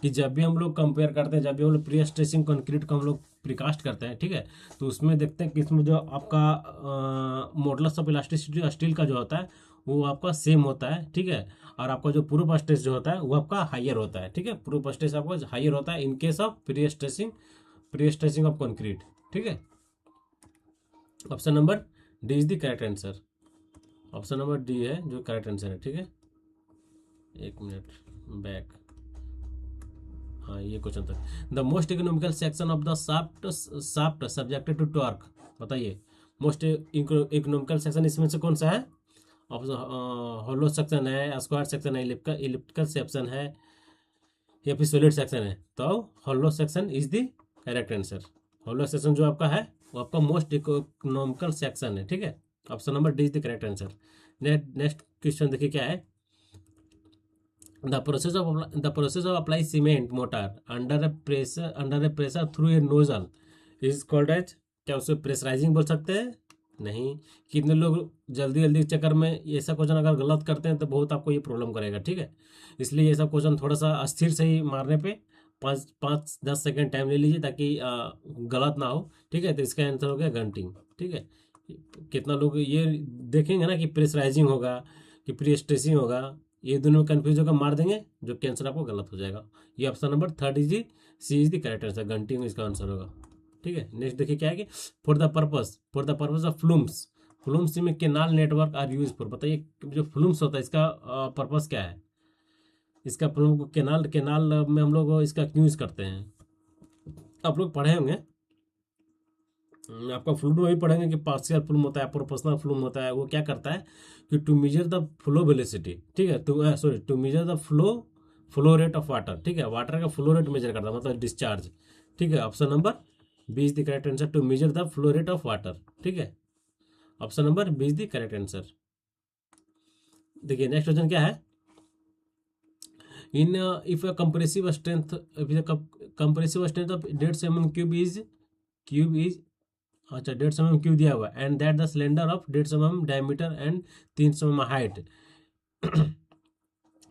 कि जब भी हम लोग कंपेयर करते हैं, जब भी हम लोग प्री स्ट्रेसिंग कंक्रीट को हम लोग प्रीकास्ट करते हैं, ठीक है, तो उसमें देखते हैं कि इसमें जो आपका मॉडुलस ऑफ इलास्टिसिटी स्टील का जो होता है वो आपका सेम होता है, ठीक है। और आपका जो प्रूफ स्ट्रेस जो होता है वो आपका हायर होता है, ठीक है, प्रूफ स्ट्रेस आपका हायर होता है in case of pre stressing of concrete, ठीक है। Option number D is the correct answer. Option number D है जो करेक्ट आंसर है, ठीक है। एक मिनट बैक, हाँ ये क्वेश्चन था। The most economical section of the shaft subjected to torque, बताइए मोस्ट इकोनॉमिकल सेक्शन इसमें से कौन सा है? हॉलो सेक्शन है, स्क्वायर सेक्शन है, इलिप्टिकल सेक्शन है, या फिर सॉलिड सेक्शन है? तो hollow section is the correct answer. Hollow section जो आपका है वो आपका मोस्ट इकोनॉमिकल सेक्शन है, ठीक है। Option number D is the correct answer. Next question देखिए क्या है। The process of apply cement mortar under a pressure through a nozzle is called as, क्या उसे प्रेशराइजिंग बोल सकते हैं? नहीं। कितने लोग जल्दी जल्दी के चक्कर में ऐसा क्वेश्चन अगर गलत करते हैं तो बहुत आपको ये प्रॉब्लम करेगा, ठीक है। इसलिए ये सब क्वेश्चन थोड़ा सा अस्थिर से ही मारने पे 5-10 सेकेंड टाइम ले लीजिए ताकि गलत ना हो, ठीक है। तो इसका आंसर हो गया गंटिंग, ठीक है। कितना लोग ये देखेंगे ना कि प्रेशराइजिंग होगा कि प्री स्ट्रेसिंग होगा, ये दोनों कंफ्यूज होकर मार देंगे, जो कि आंसर आपको गलत हो जाएगा। ये option number third is C is the correct answer, घंटिंग इसका आंसर होगा, ठीक है। नेक्स्ट देखिए क्या है कि for the purpose of flumes में canal network are use for, बताइए जो फ्लूम्स होता है इसका पर्पस क्या है? इसका फ्लूम को केनाल केनाल में हम लोग इसका क्यों यूज करते हैं? आप लोग पढ़े होंगे, आपका फ्लूड में भी पढ़ेंगे कि पार्शियल फ्लूम होता है, प्रोपोर्शनल फ्लूम होता है। वो क्या करता है कि to measure the flow velocity, ठीक है, to measure the flow rate of water, ठीक है, वाटर का फ्लो रेट मेजर करता है, मतलब डिस्चार्ज, ठीक है। Option number B is the correct answer, to measure the flow rate of water, ठीक है। Option number B is the correct answer. देखिए नेक्स्ट क्वेश्चन क्या है। In if a compressive strength of 1.5 mm cube is, अच्छा 1.5 mm cube दिया हुआ, and that the cylinder of 1.5 mm diameter and 300 mm height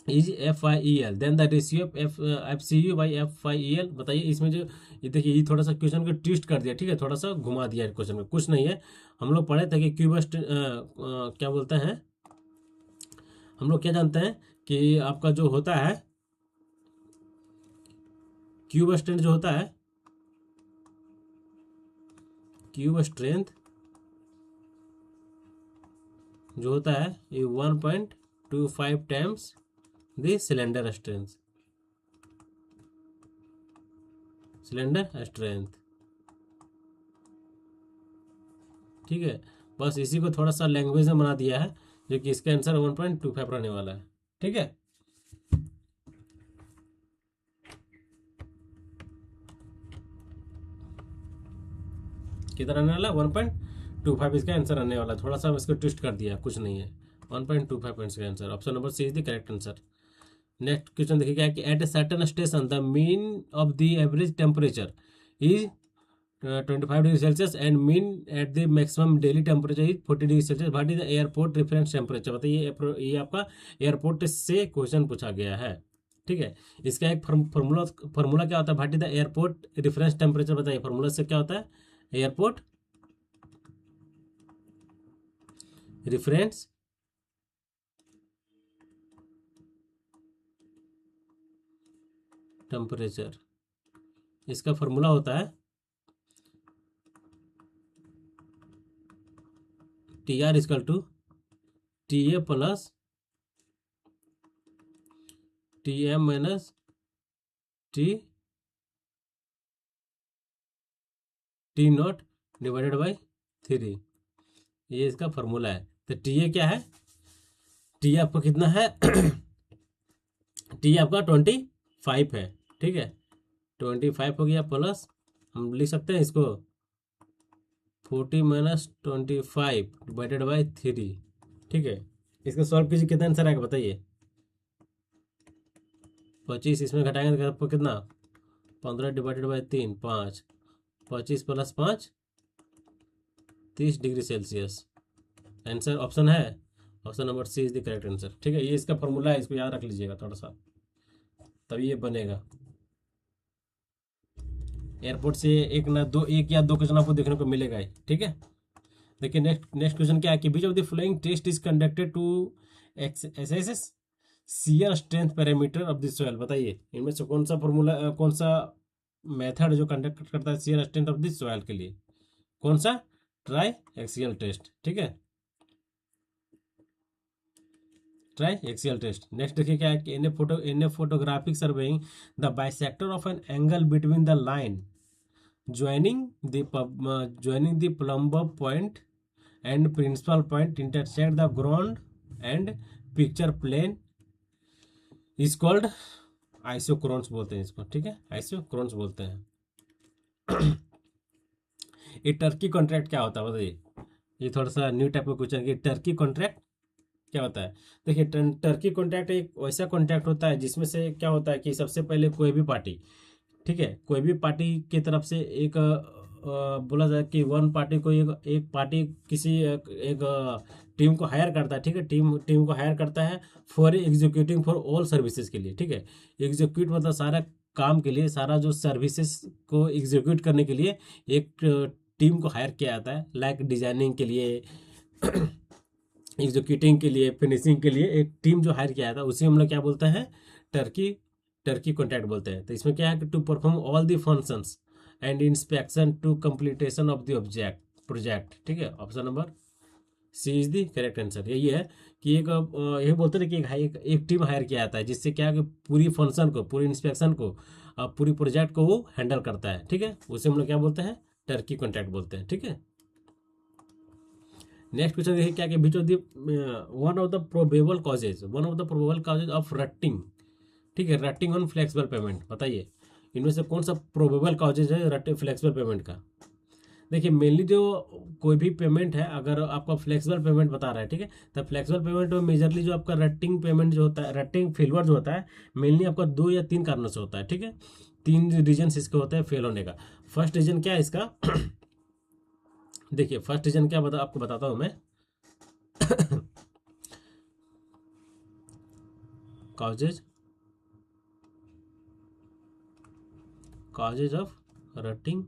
is FIEL, then the ratio of FCU by FIEL, बताइए इसमें जो ये देखिए ये थोड़ा सा क्वेश्चन को ट्विस्ट कर दिया, ठीक है, थोड़ा सा घुमा दिया है क्वेश्चन में, कुछ नहीं है। हम लोग पढ़े थे कि क्यूबस्ट क्या बोलते हैं, हम लोग क्या जानते हैं कि आपका जो होता है क्यूब स्ट्रेंथ जो होता है, क्यूब स्ट्रेंथ जो होता है ये 1.25 टाइम्स द सिलेंडर स्ट्रेंथ, ठीक है। बस इसी को थोड़ा सा लैंग्वेज में बना दिया है, जो कि इसका आंसर 1.25 रहने वाला है, ठीक है। कितना रहने वाला है? 1.25 इसका आंसर रहने वाला है। थोड़ा सा इसको ट्विस्ट कर दिया, कुछ नहीं है, 1.25 पॉइंट्स का आंसर। Option number C is the correct answer. Next question देखिए क्या है कि at a certain station the mean of the average temperature is 25 degree Celsius and mean at the maximum daily temperature is 40 degree Celsius, what is the airport reference temperature, बताइए ये आपका airport से question पूछा गया है, ठीक है। इसका एक फॉर्मूला क्या होता है, what is the airport reference temperature, बताइए फॉर्मूला से क्या होता है? एयरपोर्ट रेफरेंस टेम्परेचर, इसका फॉर्मूला होता है TR equal to TA plus TM minus T not divided by 3, ये इसका फॉर्मूला है। तो TA क्या है? टी आपका कितना है? टी आपका 25 है, ठीक है, 25 हो गया, प्लस हम लिख सकते हैं इसको 40 माइनस 25 डिवाइडेड बाई 3, ठीक है। इसको सॉल्व कीजिए, कितना आंसर आएगा बताइए? 25 इसमें घटाएंगे तो आपको कितना? 15 divided by 3 5, 25 plus 5 30 degree Celsius. Answer option है, option number C is the correct answer, ठीक है। ये इसका फॉर्मूला है, इसको याद रख लीजिएगा थोड़ा सा, तभी ये बनेगा। एयरपोर्ट से एक ना दो, एक या दो क्वेश्चन आपको देखने को मिलेगा ही, ठीक है। देखिए नेक्स्ट नेक्स्ट क्वेश्चन क्या है कि which of the following test is conducted to assess shear strength parameter of the soil. बताइए इनमें से कौन सा फॉर्मूला, कौन सा मेथड जो कंडक्ट करता है shear strength of the soil के लिए, कौन सा? ट्राई एक्सियल टेस्ट, ठीक है, ट्राई एक्सियल टेस्ट। नेक्स्ट देखिए क्या है कि in a photographic surveying the bisector of an angle between the line joining the plumb point and principal point intersect the ground and picture plane is called आइसोक्रोन्स बोलते हैं इसको, ठीक है, आइसोक्रोन्स बोलते हैं। ये टर्की कॉन्ट्रैक्ट क्या होता है बताइए, ये थोड़ा सा न्यू टाइप का क्वेश्चन कि टर्की कॉन्ट्रैक्ट क्या होता है। देखिए टर्की कॉन्ट्रैक्ट एक वैसा कॉन्ट्रैक्ट होता है जिसमें से क्या होता है कि सबसे पहले कोई भी पार्टी, ठीक है, कोई भी पार्टी की तरफ से एक बोला जाए कि वन पार्टी को एक पार्टी किसी एक टीम को हायर करता है, ठीक है, टीम टीम को हायर करता है for executing for all services के लिए, ठीक है। एग्जीक्यूट मतलब सारा काम के लिए, सारा जो सर्विसेज को एग्जीक्यूट करने के लिए एक टीम को हायर किया जाता है, लाइक डिजाइनिंग के लिए, एग्जीक्यूटिंग के लिए, फिनिशिंग के लिए एक टीम जो हायर किया जाता है उसी हम लोग क्या बोलते हैं, टर्की टर्की कॉन्ट्रैक्ट बोलते हैं। तो इसमें क्या है कि to perform all the functions and inspection to completion of the object project, ठीक है। Option number C is the correct answer. यही है कि एक यही बोलते हैं कि एक टीम हायर किया जाता है जिससे क्या है कि पूरी फंक्शन को, पूरी इंस्पेक्शन को, पूरी प्रोजेक्ट को वो हैंडल करता है, ठीक है, उसे हम लोग क्या बोलते हैं, टर्की कॉन्ट्रैक्ट बोलते हैं, ठीक है। नेक्स्ट क्वेश्चन देखिए क्या कि which of the one of the probable causes of rutting, ठीक है, रट्टिंग ऑन फ्लेक्सिबल पेमेंट। बताइए इनमें से कौन सा प्रोबेबल कॉजेज है रट्टिंग फ्लेक्सिबल पेमेंट का। देखिए मेनली जो कोई भी पेमेंट है अगर आपका फ्लेक्सिबल पेमेंट बता रहा है, ठीक है, तो फ्लेक्सिबल पेमेंट में मेजरली जो आपका रट्टिंग पेमेंट जो होता है, रट्टिंग फेलवर जो होता है, मेनली आपका 2 या 3 कारणों से होता है, ठीक है। 3 रीजन इसके होते हैं फेल होने का। फर्स्ट रीजन क्या है इसका देखिए फर्स्ट रीजन क्या आपको बताता हूँ मैं। Causes causes of rutting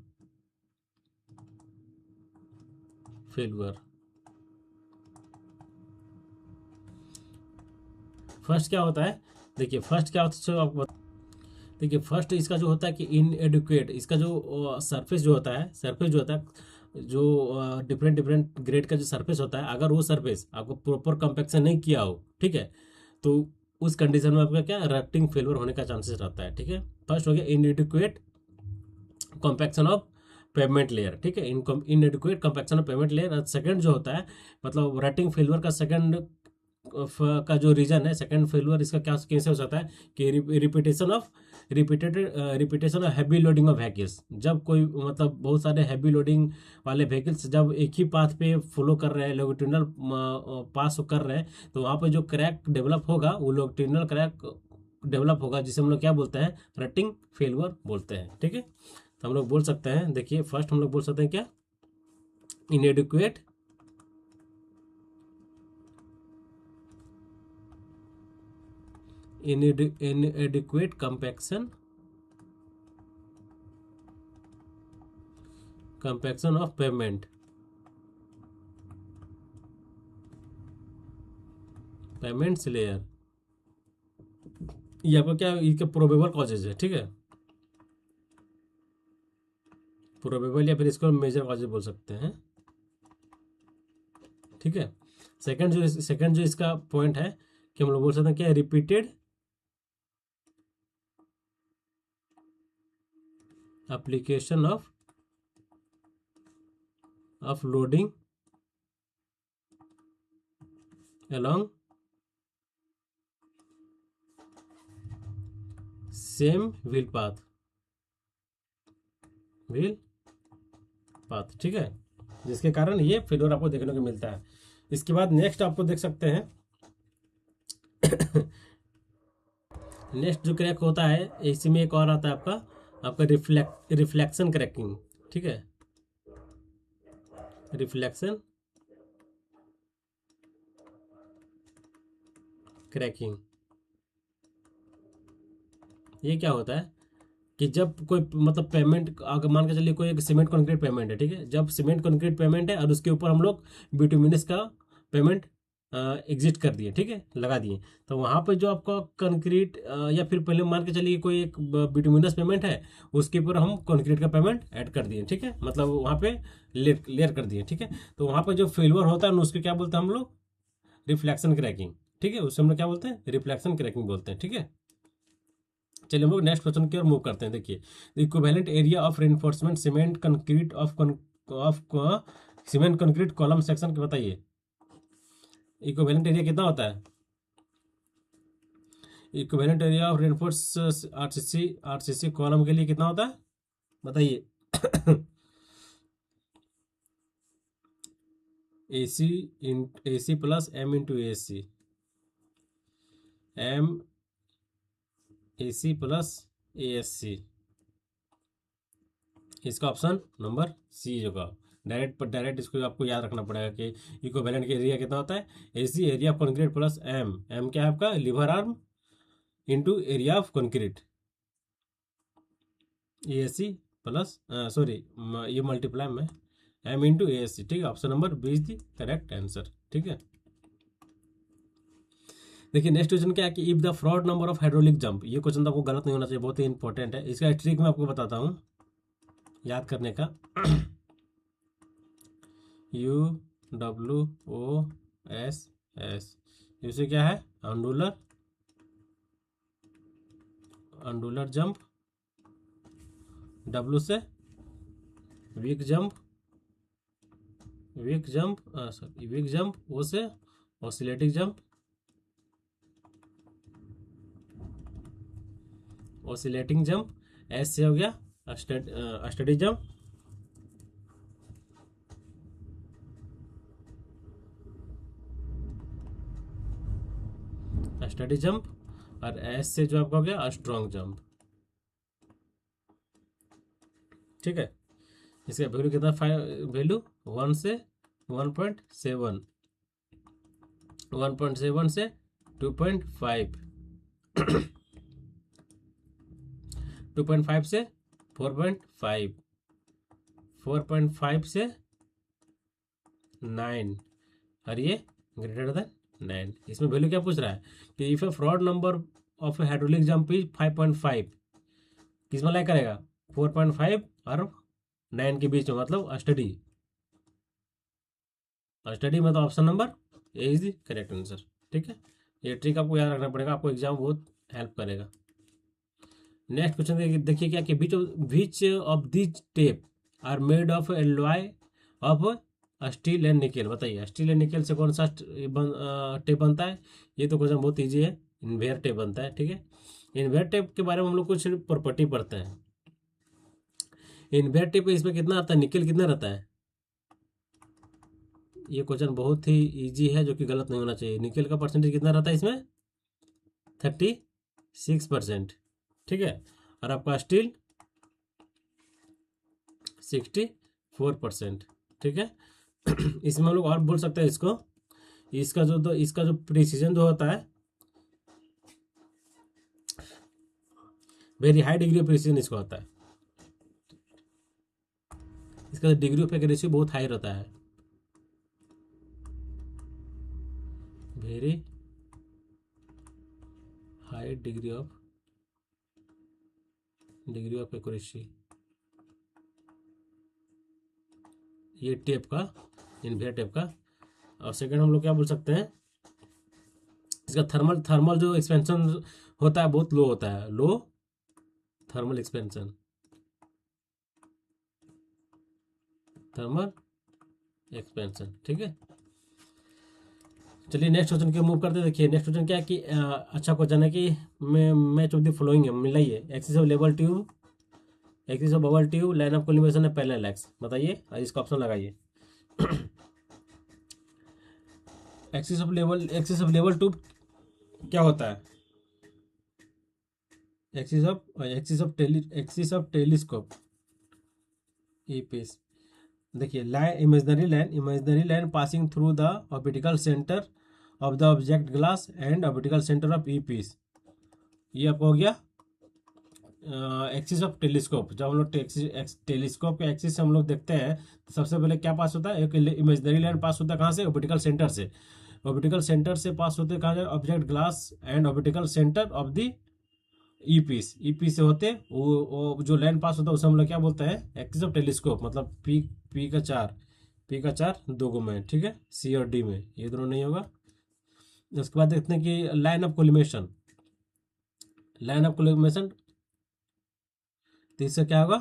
failure। First क्या होता है, देखिए फर्स्ट क्या होता है आपको, देखिए फर्स्ट इसका जो होता है कि इनएडुकेट, इसका जो सरफेस जो होता है, सरफेस जो होता है, जो डिफरेंट डिफरेंट ग्रेड का जो सरफेस होता है, अगर वो सरफेस आपको प्रॉपर कंपेक्शन नहीं किया हो, ठीक है, तो उस कंडीशन में आपका क्या रट्टिंग फेलियर होने का चांसेस रहता है, ठीक है। फर्स्ट हो गया inadequate compaction of payment layer, ठीक है, inadequate compaction of payment layer. Second जो होता है मतलब रटिंग फेलियर का सेकंड का जो रीजन है, सेकंड फेलियर इसका क्या कैसे हो सकता है कि repetition of heavy loading of vehicles. जब कोई मतलब बहुत सारे हैवी लोडिंग वाले व्हीकल्स जब एक ही पाथ पे फॉलो कर रहे हैं, लॉन्गिट्यूडनल पास कर रहे हैं, तो वहाँ पे जो क्रैक डेवलप होगा वो लॉन्गिट्यूडनल क्रैक डेवलप होगा, जिसे हम लोग क्या बोलते हैं, रटिंग फेलियर बोलते हैं, ठीक है। तो हम लोग बोल सकते हैं, देखिए फर्स्ट हम लोग बोल सकते हैं क्या, इनएडुक्वेट इनएडुक्वेट कंपैक्शन ऑफ पेमेंट्स लेयर। ये आपका क्या, इसके प्रोबेबल कॉजेज है, ठीक है, प्रोबेबल या फिर इसको मेजर कॉजेज बोल सकते हैं, ठीक है। सेकंड जो इसका पॉइंट है कि हम लोग बोल सकते हैं क्या, repeated application of loading along same wheel path, ठीक है, जिसके कारण ये फेलियर आपको देखने को मिलता है। इसके बाद नेक्स्ट आपको देख सकते हैं नेक्स्ट जो क्रैक होता है इसी में एक और आता है आपका रिफ्लेक्शन क्रैकिंग, ठीक है, रिफ्लेक्शन क्रैकिंग। ये क्या होता है कि जब कोई मतलब पेमेंट, अगर मान के चलिए कोई एक सीमेंट कंक्रीट पेमेंट है, ठीक है, जब सीमेंट कंक्रीट पेमेंट है और उसके ऊपर हम लोग बिटुमिनस का पेमेंट एग्जिट कर दिए, ठीक है, लगा दिए, तो वहाँ पे जो आपका कंक्रीट या फिर पहले मान के चलिए कोई एक बिटुमिनस पेमेंट है, उसके ऊपर हम कंक्रीट का पेमेंट ऐड कर दिए, ठीक है, मतलब वहाँ पे लेयर कर दिए, ठीक है। तो वहाँ पे जो फेल्यूर होता है उसके क्या बोलते हैं हम लोग, रिफ्लेक्शन क्रैकिंग, ठीक है, उससे हम लोग क्या बोलते हैं, रिफ्लेक्शन क्रैकिंग बोलते हैं, ठीक है। चलिए हम लोग नेक्स्ट क्वेश्चन की ओर मूव करते हैं। देखिए, equivalent area of reinforcement cement concrete of cement concrete column section के बताइए, इक्विवेलेंट एरिया कितना होता है, equivalent area of reinforce RCC column के लिए कितना होता है बताइए। AC इन AC plus M into AC, M AC plus ASC, इसका ऑप्शन नंबर सी होगा। डायरेक्ट इसको आपको याद रखना पड़ेगा कि इक्विवेलेंट का एरिया कितना होता है, AC area of concrete plus M क्या है आपका, lever arm into area of concrete, ASC plus sorry ये मल्टीप्लाई में M इंटू ASC, ठीक है, option number B is the correct answer, ठीक है। देखिए नेक्स्ट क्वेश्चन क्या है कि if the Froude number of hydraulic jump, ये क्वेश्चन तो आपको गलत नहीं होना चाहिए, बहुत ही इंपॉर्टेंट है, इसका ट्रिक मैं आपको बताता हूँ याद करने का। UWOSS, इसे क्या है, अंडुलर जंप, W से वीक जंप, O से ऑसिलेटिंग जंप, S से हो गया स्टडी जंप, और S से जो आपका हो गया स्ट्रॉन्ग जंप, ठीक है। इसका वैल्यू कितना, वैल्यू 1 से 1.7, 1.7 से 2.5, 2.5 से 4.5, 4.5 से 9, और ये ग्रेटर देन 9। इसमें वैल्यू क्या पूछ रहा है कि if A fraud number of A hydraulic jump is 5.5, किस में लाइक करेगा, 4.5 और 9 के बीच में, मतलब स्टडी मतलब option number A is the correct answer, ठीक है। ये ट्रिक आपको याद रखना पड़ेगा, आपको एग्जाम बहुत हेल्प करेगा। नेक्स्ट क्वेश्चन देखिए क्या कि which of this tape are made of alloy of steel and nickel, बताइए स्टील एंड निकेल से कौन सा टेप बनता है। ये तो क्वेश्चन बहुत ईजी है, इन्वेयर टेप बनता है, ठीक है। इन्वेयर टेप के बारे में हम लोग कुछ प्रॉपर्टी पढ़ते हैं। इन्वेयर टेप इसमें कितना आता है, निकेल कितना रहता है, ये क्वेश्चन बहुत ही इजी है जो कि गलत नहीं होना चाहिए। निकेल का परसेंटेज कितना रहता है इसमें, 36%, ठीक है, और आपका स्टील 64%, ठीक है। इसमें हम लोग और बोल सकते हैं इसको, इसका जो प्रिसीजन जो होता है, very high degree of precision इसको होता है, इसका डिग्री ऑफ एक्यूरेसी बहुत हाई रहता है, very high degree of accuracy, ये टेप का, इन्वेयर टेप का। और सेकंड हम लोग क्या बोल सकते हैं, इसका थर्मल जो एक्सपेंशन होता है बहुत लो होता है, लो थर्मल एक्सपेंशन, ठीक है। चलिए नेक्स्ट क्वेश्चन की मूव करते हैं। देखिए नेक्स्ट क्वेश्चन क्या है कि अच्छा क्वेश्चन है कि मैच ऑफ द फॉलोइंग है, मिलाइए axis of level tube, axis of bubble tube, line of collimation है पैरेलल एक्स, बताइए और इसका ऑप्शन लगाइए। एक्सिस ऑफ लेवल ट्यूब क्या होता है, axis of telescope, eyepiece. देखिए imaginary line passing through the optical centre of the object glass and optical centre of eyepiece, ये आपको हो गया एक्सिस ऑफ टेलीस्कोप, जब हम लोग टेलीस्कोप के एक्सिस से हम लोग देखते हैं तो सबसे पहले क्या पास होता है, एक इमेजनरी लाइन पास होता है कहाँ से, ऑप्टिकल सेंटर से। ऑप्टिकल सेंटर से पास होते कहाँ से, object glass and optical centre of the eyepiece. Eyepiece से होते वो जो लाइन पास होता है उसे हम लोग क्या बोलते हैं, एक्सिस ऑफ टेलीस्कोप। मतलब पी का चार दो गो में, ठीक है, सी और डी में ये दोनों नहीं होगा। उसके बाद देखते हैं कि line of collimation. Line of collimation तो इससे क्या होगा,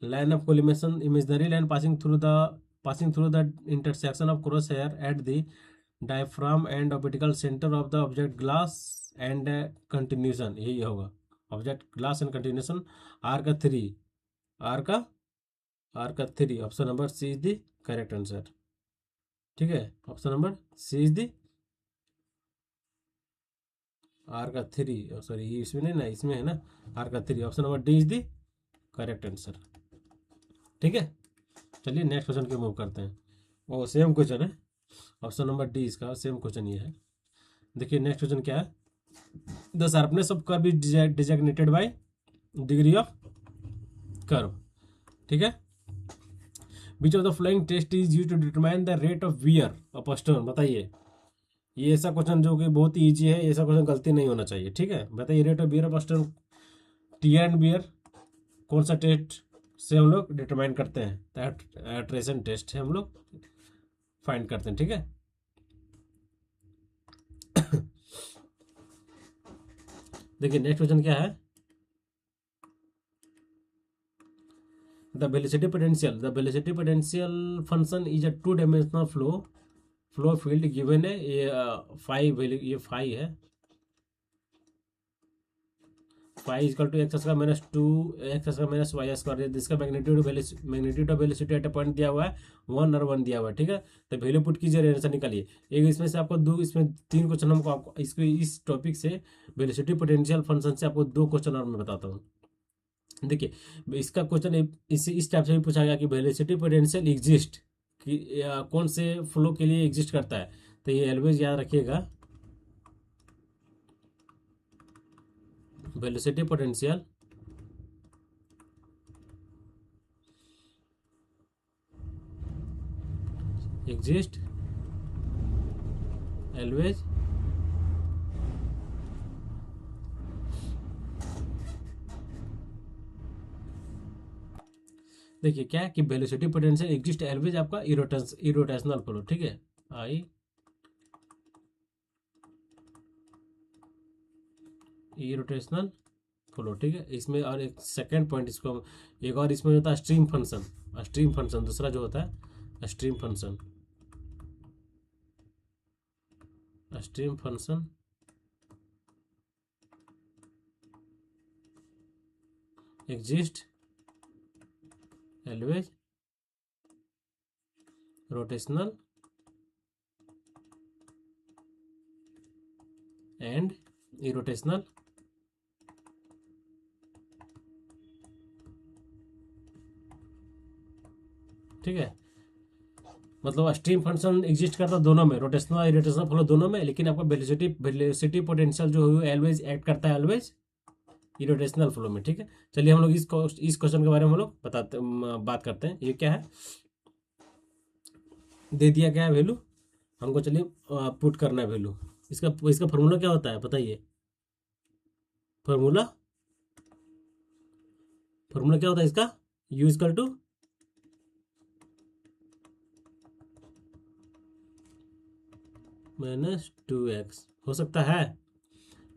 line of collimation imaginary line passing through the intersection of cross hair at the diaphragm and optical centre of the object glass and continuation, यही होगा object glass and continuation. R का three R का R का three, option number C is the correct answer. ठीक है, option number C is the R का three, sorry इसमें नहीं ना, इसमें है ना आर का three, option number D is the correct answer. ठीक है, चलिए नेक्स्ट क्वेश्चन के मूव करते हैं। वो सेम क्वेश्चन है, ऑप्शन नंबर डी इसका सेम क्वेश्चन ये है। देखिए नेक्स्ट क्वेश्चन क्या है, the sharpness of curve is designated by degree of curve. ठीक है, which of the following test is use to determine the rate of wear of a stone. बताइए, ये ऐसा क्वेश्चन जो कि बहुत ही ईजी है, ऐसा क्वेश्चन गलती नहीं होना चाहिए। ठीक है, बताइए rate of wear of a stone, tear and bear, कौन सा टेस्ट से हम लोग डिटरमाइन करते हैं, ट्रेसन टेस्ट से हम लोग फाइंड करते हैं। ठीक है, देखिए नेक्स्ट क्वेश्चन क्या है, the velocity potential function is a two dimensional flow field given है, ये फाइव वैल्यू, ये फाइव है, five is equal to X square minus two X square minus Y square. जिसका magnitude of velocity at a point दिया हुआ है 1 और 1 दिया हुआ है। ठीक है, तो वैल्यू पुट कीजिए, आंसर निकालिए। एक इसमें से आपको दो, इसमें तीन क्वेश्चन हमको आपको इसको इस टॉपिक से वेलोसिटी पोटेंशियल फंक्शन से आपको दो क्वेश्चन और मैं बताता हूँ। देखिए इसका क्वेश्चन इस टाइप से भी पूछा गया कि वेलोसिटी पोटेंशियल एग्जिस्ट कि कौन से फ्लो के लिए एग्जिस्ट करता है, तो ये ऑलवेज याद रखिएगा, वेलोसिटी पोटेंशियल एग्जिस्ट ऑलवेज देखिए क्या है कि वेलोसिटी पोटेंशियल एग्जिस्ट ऑलवेज आपका इरोटेशनल फ्लो। ठीक है, आई इरोटेशनल फ्लो। ठीक है, इसमें और एक सेकेंड पॉइंट इसको एक और इसमें होता है स्ट्रीम फंक्शन दूसरा जो होता है stream function exist always rotational and irrotational. ठीक है, मतलब स्ट्रीम फंक्शन एग्जिस्ट करता है दोनों में, रोटेशनल और इरोटेशनल फ्लो दोनों में, लेकिन आपका वेलोसिटी पोटेंशियल जो है ऑलवेज एक्ट करता है ऑलवेज इरोटेशनल फ्लो में। ठीक है, चलिए हम लोग इस क्वेश्चन के बारे में हम लोग बात करते हैं। ये क्या है, दे दिया गया है वैल्यू, हमको चलिए पुट करना है वैल्यू। इसका फॉर्मूला क्या होता है बताइए, फॉर्मूला क्या होता है इसका, यू इक्वल टू -2x हो सकता है,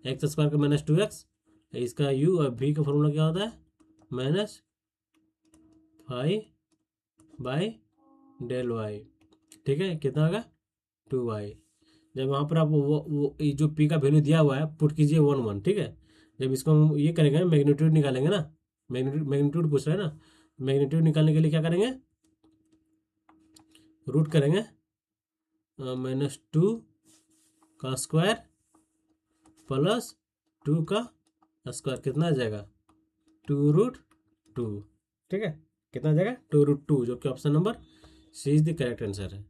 एक्स स्क्वायर का -2x। इसका u और v का फॉर्मूला क्या होता है, -5/del y। ठीक है, कितना होगा 2y। जब वहाँ पर आप वो जो p का वैल्यू दिया हुआ है पुट कीजिए 1 1। ठीक है, जब इसको हम ये करेंगे मैग्नीट्यूड निकालेंगे ना, मैग्नीट्यूड पूछ रहे हैं ना, मैग्नीट्यूड निकालने के लिए क्या करेंगे, रूट करेंगे -2 का स्क्वायर प्लस 2 का स्क्वायर, कितना आ जाएगा 2√2। ठीक है, कितना आ जाएगा 2√2, जो कि option number C is the correct answer है।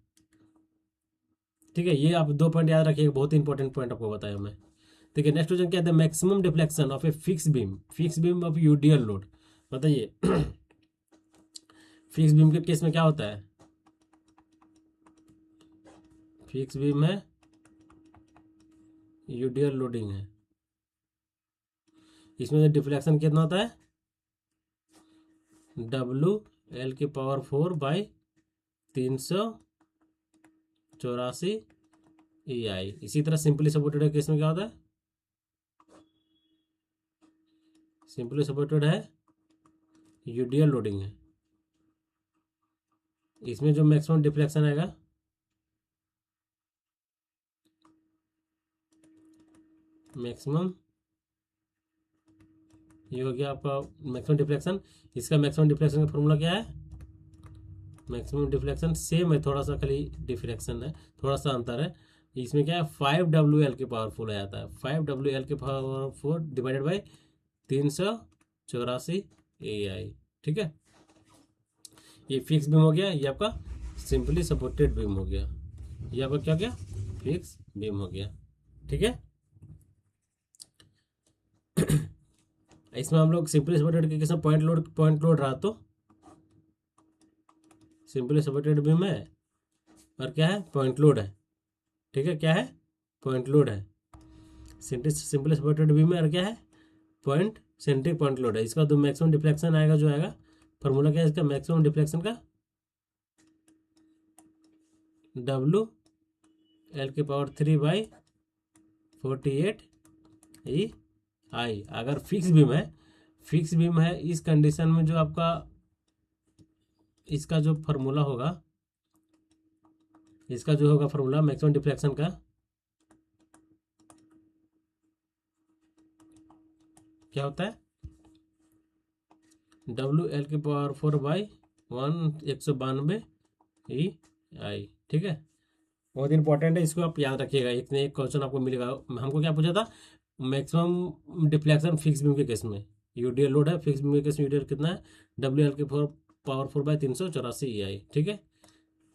ठीक है, ये आप 2 पॉइंट याद रखिएगा, बहुत ही इंपॉर्टेंट पॉइंट आपको बताया मैं। ठीक है, नेक्स्ट क्वेश्चन क्या है, the maximum deflection of a fix beam of UDL load. बताइए फिक्स बीम के केस में क्या होता है, फिक्स बीम है, यूडीएल लोडिंग है, इसमें से डिफ्लेक्शन कितना होता है, WL⁴/384 EI। इसी तरह सिंपली सपोर्टेड केस में क्या होता है, सिंपली सपोर्टेड है, यूडीएल लोडिंग है, इसमें जो मैक्सिमम डिफ्लेक्शन आएगा, मैक्सिमम, ये हो गया आपका मैक्सिमम डिफ्लेक्शन। इसका मैक्सिमम डिफ्लेक्शन का फॉर्मूला क्या है, मैक्सिमम डिफ्लेक्शन सेम है, थोड़ा सा खाली डिफ्लेक्शन है, थोड़ा सा अंतर है। इसमें क्या है, 5 WL आ जाता है, 5 WL डिवाइडेड बाई 384 EI। ठीक है, ये फिक्स बीम हो गया, ये आपका सिंपली सपोर्टेड बीम हो गया, ये आपका क्या गया, फिक्स बीम हो गया। ठीक है, इसमें हम लोग सिंपली सपोर्टेड के किस्म पॉइंट लोड रहा तो सिंपली सपोर्टेड बीम है और क्या है, पॉइंट लोड है। ठीक है, क्या है, पॉइंट लोड है, सिंपली सपोर्टेड बीम है और क्या है, पॉइंट सेंट्रिक पॉइंट लोड है। इसका तो मैक्सिमम डिफ्लेक्शन आएगा, जो आएगा फॉर्मूला क्या है इसका, मैक्सिमम डिफ्लेक्शन का WL⁴/48 EI। अगर फिक्स बीम है, इस कंडीशन में जो आपका इसका जो फॉर्मूला होगा, इसका जो होगा फॉर्मूला मैक्सिमम डिफ्लेक्शन का, क्या होता है, WL⁴/192 EI। ठीक है, बहुत इंपॉर्टेंट है, इसको आप याद रखिएगा, एक क्वेश्चन आपको मिलेगा। हमको क्या पूछा था, मैक्सिमम डिफ्लेक्शन फिक्स बीम के केस में, यूडीएल लोड है, फिक्स बीम के केस में यूडीएल कितना है, WL⁴/384 ठीक है,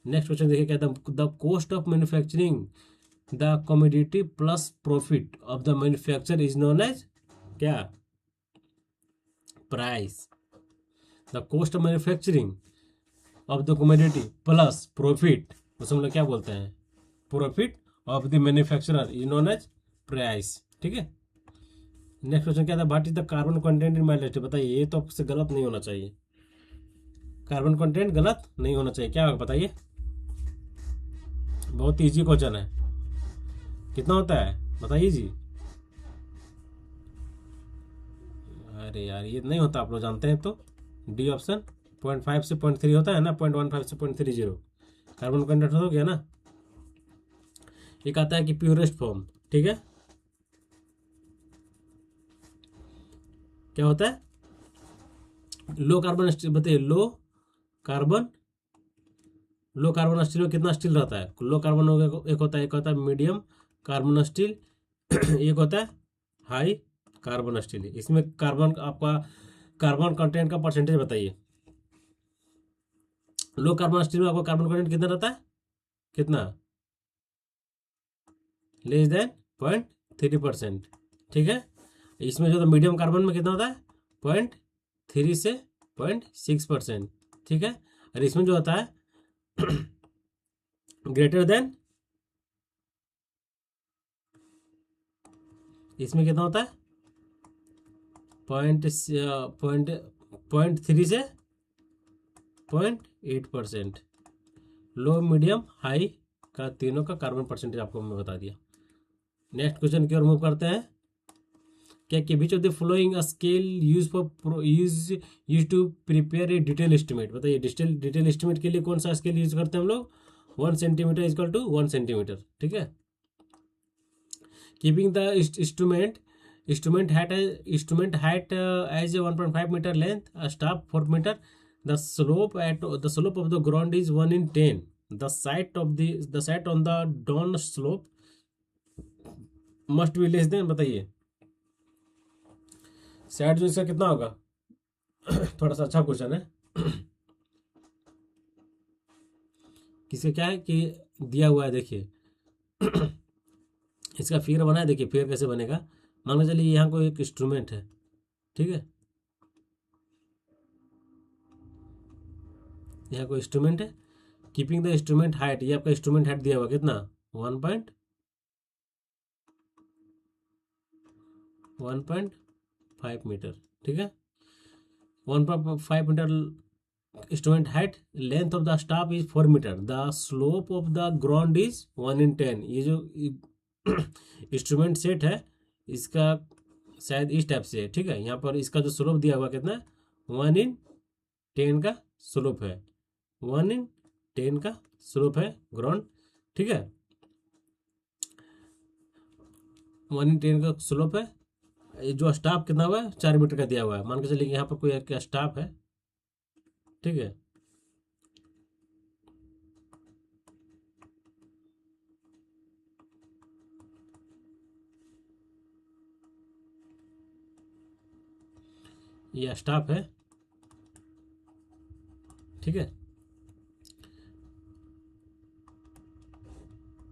नेक्स्ट क्वेश्चन देखिए, क्या था, the cost of manufacturing the commodity plus profit of the manufacture is known as क्या, price. The cost of manufacturing of the commodity plus profit, उसे हम लोग क्या बोलते हैं, profit of the manufacturer is known as price. ठीक है, next question क्या था, what is the carbon content in mild steel. बताइए, ये तो आपसे गलत नहीं होना चाहिए, कार्बन कंटेंट गलत नहीं होना चाहिए, क्या होगा बताइए, बहुत इजी क्वेश्चन है, कितना होता है बताइए जी। अरे यार, ये नहीं होता, आप लोग जानते हैं तो, डी ऑप्शन, 0.5 से 0.3 होता है ना, 0.15 से 0.30 कार्बन कंटेंट हो गया ना। एक आता है कि प्योरेस्ट फॉर्म, ठीक है, क्या होता है, लो कार्बन स्टील। बताइए, कार्बन लो कार्बन स्टील में कितना स्टील रहता है, लो कार्बन हो गया, एक होता है मीडियम कार्बन स्टील, एक होता है हाई कार्बन स्टील। इसमें कार्बन आपका कार्बन कंटेंट का परसेंटेज बताइए, लो कार्बन स्टील में आपका कार्बन कंटेंट कितना रहता है, कितना, लेस देन 0.3%। ठीक है, इसमें जो तो मीडियम कार्बन में कितना होता है, 0.3 से 0.6%। ठीक है, और इसमें जो होता है ग्रेटर देन, इसमें कितना होता है, 0.3 से 0.8%। लो मीडियम हाई का तीनों का कार्बन परसेंटेज आपको मैं बता दिया। नेक्स्ट क्वेश्चन की ओर मूव करते हैं, क्या कि which of the following scale use to prepare a detail estimate. बताइए, डिटेल एस्टिमेट के लिए कौन सा स्केल यूज करते हैं हम लोग, 1 सेंटीमीटर इक्वल टू 1 सेंटीमीटर। ठीक है, keeping the instrument height as a 1.5 meter length, a staff 4 meter, the slope of the ground is 1/10, the site on the down slope must be less than। बताइए, side जो इसका कितना होगा थोड़ा सा अच्छा क्वेश्चन है किसे क्या है कि दिया हुआ है, देखिए इसका फिगर बना है, देखिए फिगर कैसे बनेगा। मान के चलिए यहाँ कोई एक इंस्ट्रूमेंट है, ठीक है, यहाँ कोई इंस्ट्रूमेंट है, कीपिंग द इंस्ट्रूमेंट हाइट, ये आपका इंस्ट्रूमेंट हाइट दिया हुआ कितना, 1.5 मीटर, ठीक है, 1.5 metre instrument height, length of the staff is 4 metre, the slope of the ground is 1/10। ये जो इंस्ट्रूमेंट सेट है इसका शायद इस टाइप से है, ठीक है, यहाँ पर इसका जो स्लोप दिया हुआ कितना है, 1/10 का स्लोप है, 1/10 का स्लोप है ग्राउंड, ठीक है, 1/10 का स्लोप है। ये जो स्टाफ कितना हुआ है, 4 मीटर का दिया हुआ है। मान के चलिए यहाँ पर कोई क्या स्टाफ है, ठीक है, ये स्टाफ है, ठीक है,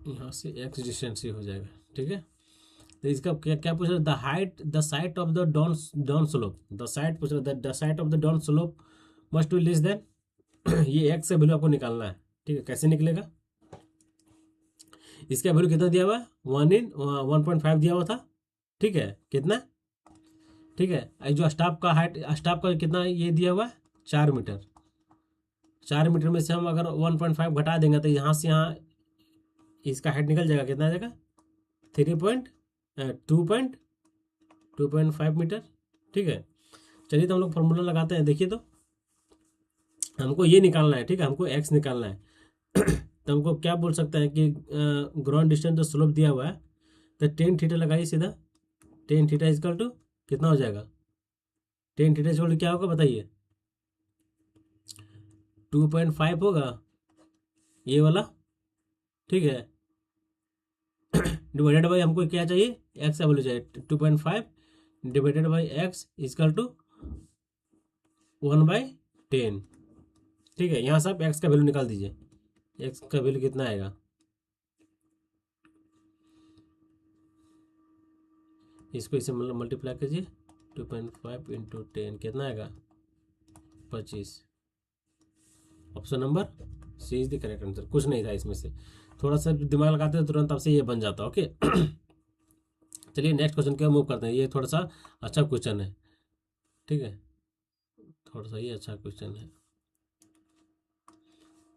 यहाँ से एक्स डिस्टेंस ही हो जाएगा, ठीक है। तो इसका क्या क्या पूछ रहा है, the height the site of the down down slope, the site पूछ रहा है, the site of the down slope must be less then ये एक्स का वैल्यू आपको निकालना है, ठीक है, कैसे निकलेगा, इसका वैल्यू कितना दिया हुआ है, 1/5 दिया हुआ था, ठीक है, कितना, ठीक है, जो स्टाफ का हाइट, स्टाफ का कितना ये दिया हुआ है, 4 मीटर, 4 मीटर में से हम अगर 1.5 घटा देंगे तो यहाँ से यहाँ इसका हाइट निकल जाएगा, कितना आ जाएगा, 2.5 मीटर, ठीक है। चलिए तो हम लोग फॉर्मूला लगाते हैं, देखिए तो हमको ये निकालना है, ठीक है, हमको एक्स निकालना है तो हमको क्या बोल सकते हैं कि ग्राउंड डिस्टेंस जो स्लोप दिया हुआ है, तो टेन थीटा लगाइए सीधा, टेन थीटा इजकल टू कितना हो जाएगा, टेन थीटा इजकल टू क्या होगा बताइए, 2.5 होगा ये वाला, ठीक है, डिवाइडेड बाई हमको क्या चाहिए, एक्स का वैल्यू चाहिए, 2.5 divided by X equal to 1/10, ठीक है। यहाँ से आप एक्स का वैल्यू निकाल दीजिए, एक्स का वैल्यू कितना आएगा, इसको इसे मतलब मल्टीप्लाई कीजिए, 2.5 इंटू 10 कितना आएगा, 25। Option number C is the correct answer, कुछ नहीं था इसमें से, थोड़ा सा दिमाग लगाते हैं तुरंत आपसे ये बन जाता, ओके चलिए नेक्स्ट क्वेश्चन के मूव करते हैं, ये थोड़ा सा अच्छा क्वेश्चन है, ठीक है, थोड़ा सा ये अच्छा क्वेश्चन है।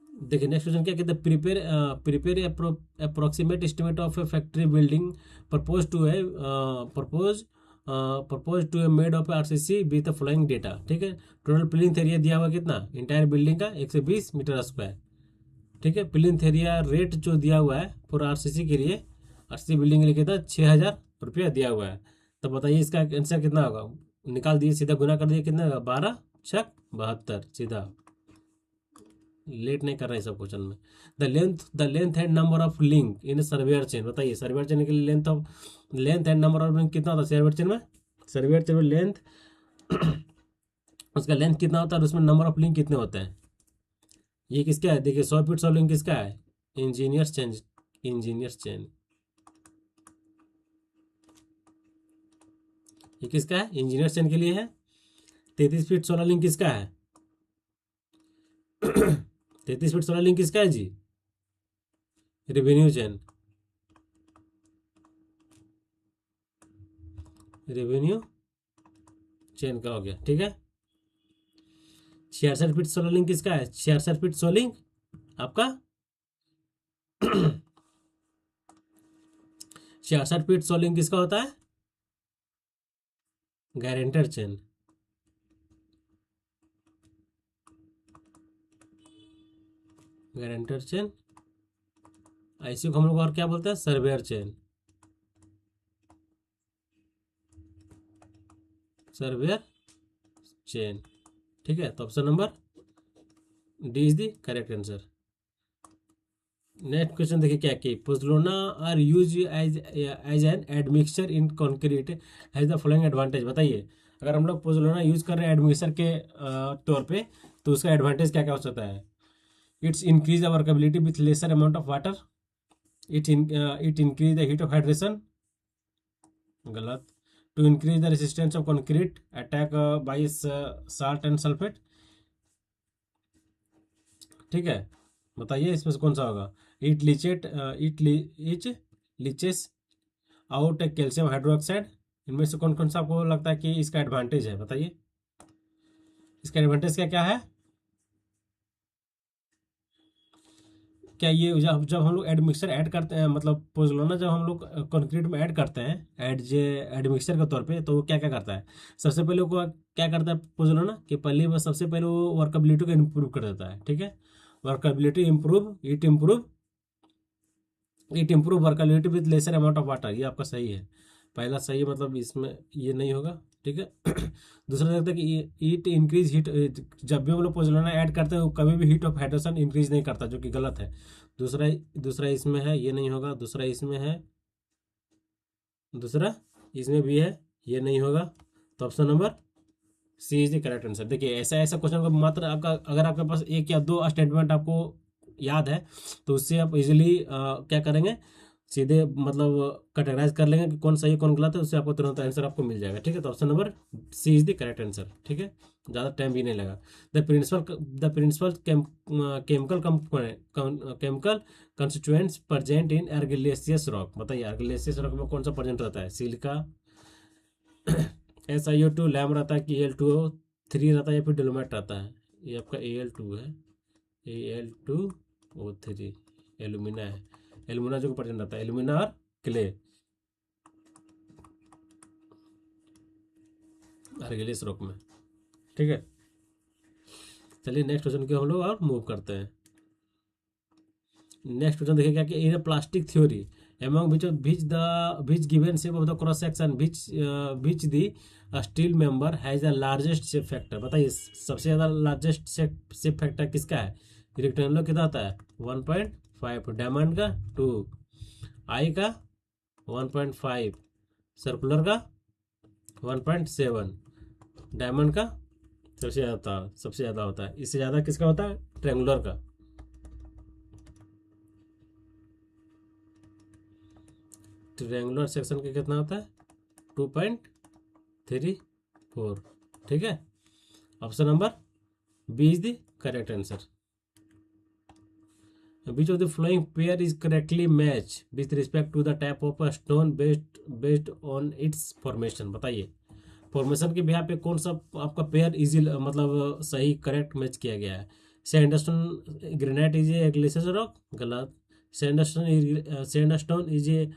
देखिए नेक्स्ट क्वेश्चन क्या कहते हैं, prepare approximate estimate of a factory building propose to a made of RCC with the following data, ठीक है। टोटल प्लिंथ एरिया दिया हुआ कितना, इंटायर बिल्डिंग का 120 मीटर स्क्वायर, ठीक है। प्लिंथ एरिया रेट जो दिया हुआ है फॉर आरसीसी के लिए, आरसीसी बिल्डिंग के लिए कितना, 6,000 रुपया दिया हुआ है। तो बताइए इसका आंसर कितना होगा, निकाल दिए, सीधा गुना कर दिए, कितना होगा, 12×6 = 72, सीधा, लेट नहीं कर रहे हैं सब क्वेश्चन में। The length and number of link in surveyor chain, बताइए सर्वेयर चेन के लिए length and number of link कितना होता है सर्वेयर चेन में, सर्वेयर चेन में लेंथ उसका लेंथ कितना होता है और उसमें नंबर ऑफ लिंक कितने होते हैं। ये किसका है, देखिए 100 फीट 100 लिंक किसका है, इंजीनियर्स चेन, इंजीनियर्स चेन, ये किसका है, इंजीनियर्स चेन के लिए है। 33 फीट 16 लिंक किसका है 33 फीट 16 लिंक किसका है जी, रेवेन्यू चेन, रेवेन्यू चेन का हो गया, ठीक है। 66 फीट 16 लिंक किसका है, 66 फीट 16 लिंक आपका 66 फीट 16 लिंक किसका होता है, गारंटर चेन, गारंटर चेन, ऐसे को हम लोग और क्या बोलते हैं, सर्वेयर चेन, सर्वेयर चेन, ठीक है। तो option number D is the correct answer. Next question देखिए क्या कि pozzolana are use as an admixture in concrete has the following advantage, बताइए अगर हम लोग पोज़ोलाना यूज कर रहे हैं एडमिक्सचर के तौर पे तो उसका एडवांटेज क्या क्या हो सकता है। It's increase workability with lesser amount of water, it increase the heat of hydration, गलत। To increase the resistance of concrete attack by salt and sulphate, ठीक है। बताइए इसमें से कौन सा होगा। It leachate it leaches out calcium hydroxide, इनमें से कौन कौन सा आपको लगता है कि इसका एडवांटेज है, बताइए इसका एडवांटेज क्या क्या है। क्या ये जब जब हम लोग एडमिक्सर ऐड करते हैं, मतलब पोज़ोलाना जब हम लोग कंक्रीट में ऐड करते हैं एडमिक्सर के तौर पे, तो वो क्या क्या करता है। सबसे पहले वो क्या करता है पोज़ोलाना कि पहले वो सबसे पहले वो वर्कबिलिटी को इम्प्रूव कर देता है, ठीक है। Workability improve, it improve workability with lesser amount of water, ये आपका सही है। पहला सही, मतलब इसमें ये नहीं होगा, ठीक है। दूसरा देखते हैं कि इट इंक्रीज हीट, जब भी हम लोग पोज़ोलाना ऐड करते हैं वो कभी भी हीट ऑफ हाइड्रेशन इंक्रीज नहीं करता, जो कि गलत है। दूसरा दूसरा इसमें है, ये नहीं होगा। दूसरा इसमें है, दूसरा इसमें भी है, ये नहीं होगा। तो option number C is the correct answer. देखिए ऐसा ऐसा क्वेश्चन को मात्र आपका, अगर आपके पास एक या दो स्टेटमेंट आपको याद है तो उससे आप इजीली क्या करेंगे, सीधे मतलब कैटेगराइज कर लेंगे कि कौन सही कौन गलत है, उससे आपको तुरंत आंसर आपको मिल जाएगा, ठीक है। तो option number C is the correct answer, ठीक है। ज़्यादा टाइम भी नहीं लगा। The principal chemical chemical constituents present in argillaceous rock, बताइए आर्गिलेसियस रॉक में कौन सा प्रेजेंट रहता है। सिलिका, SiO2, लैम रहता है कि Al2O3 रहता है या फिर डोलोमाइट रहता है। ये आपका Al2 है, Al2O3 एलुमिना है। एलुमिना जो प्रेजेंट रहता है, एलुमिना और क्ले आर्गिलेसियस रॉक में, ठीक है। चलिए नेक्स्ट क्वेश्चन की हम लोग और मूव करते हैं। नेक्स्ट क्वेश्चन देखिए क्या कि इन plastic theory among which given shape of the cross section which the steel member has the largest shape factor, बताइए सबसे ज़्यादा लार्जेस्ट शेप फैक्टर किसका है। रेक्टेंगुलर कितना आता है 1.5, डायमंड का 2, आई का 1.5, सर्कुलर का 1.7, डायमंड का सबसे ज़्यादा होता है। इससे ज़्यादा किसका होता है, ट्रेंगुलर का। ट्रायंगुलर सेक्शन का कितना होता है 2.34, ठीक है। Option number B is the correct answer. Which of the following pair is correctly match with respect to the type of stone based on its formation, बताइए फॉर्मेशन के बिहार पे कौन सा आपका पेयर इजी, मतलब सही करेक्ट मैच किया गया है। Sandstone granite is a glacial rock, गलत। Sandstone is a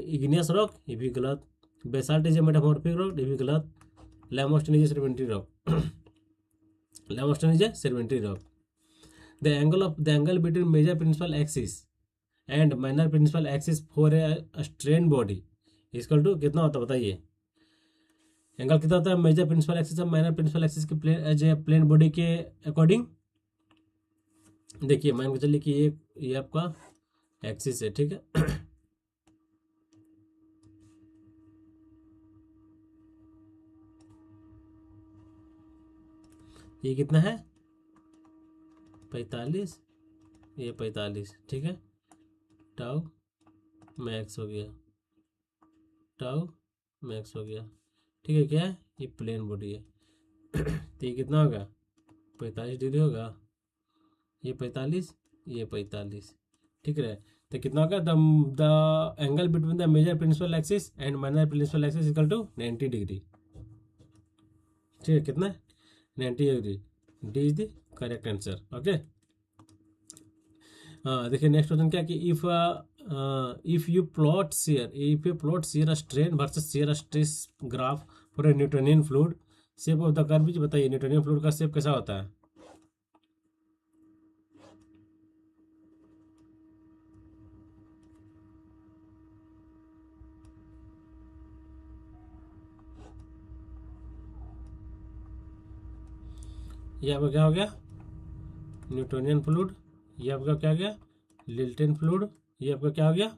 igneous rock, ये भी गलत। Basalt is a metamorphic rock, ये भी गलत। Limestone is a sedimentary rock, limestone is a sedimentary rock. The angle between major principal axis and minor principal axis for a strain body equal to कितना होता है, बताइए angle कितना होता है मेजर प्रिंसिपल एक्सिस और माइनर प्रिंसिपल एक्सिस के plane body के अकॉर्डिंग। देखिए मान के चलिए कि ये आपका एक्सिस है, ठीक है। ये कितना है 45, ये 45, ठीक है। टाउ मैक्स हो गया, टाउ मैक्स हो गया, ठीक है। क्या है ये प्लेन बॉडी है। तो ये कितना होगा 45 डिग्री होगा, ये 45, ये 45, ठीक है। तो कितना होगा the angle between the major principal axis and minor principal axis equal to 90 degree, ठीक है। कितना 90 degree, D is the correct answer, okay. देखिए नेक्स्ट क्वेश्चन क्या कि if you plot shear strain versus shear stress graph for a Newtonian fluid shape of the curve, बताइए Newtonian fluid का shape कैसा होता है। ये आपका क्या हो गया न्यूटोनियन फ्लूइड, ये आपका क्या हो गया लिल्टन फ्लूइड, ये आपका क्या हो गया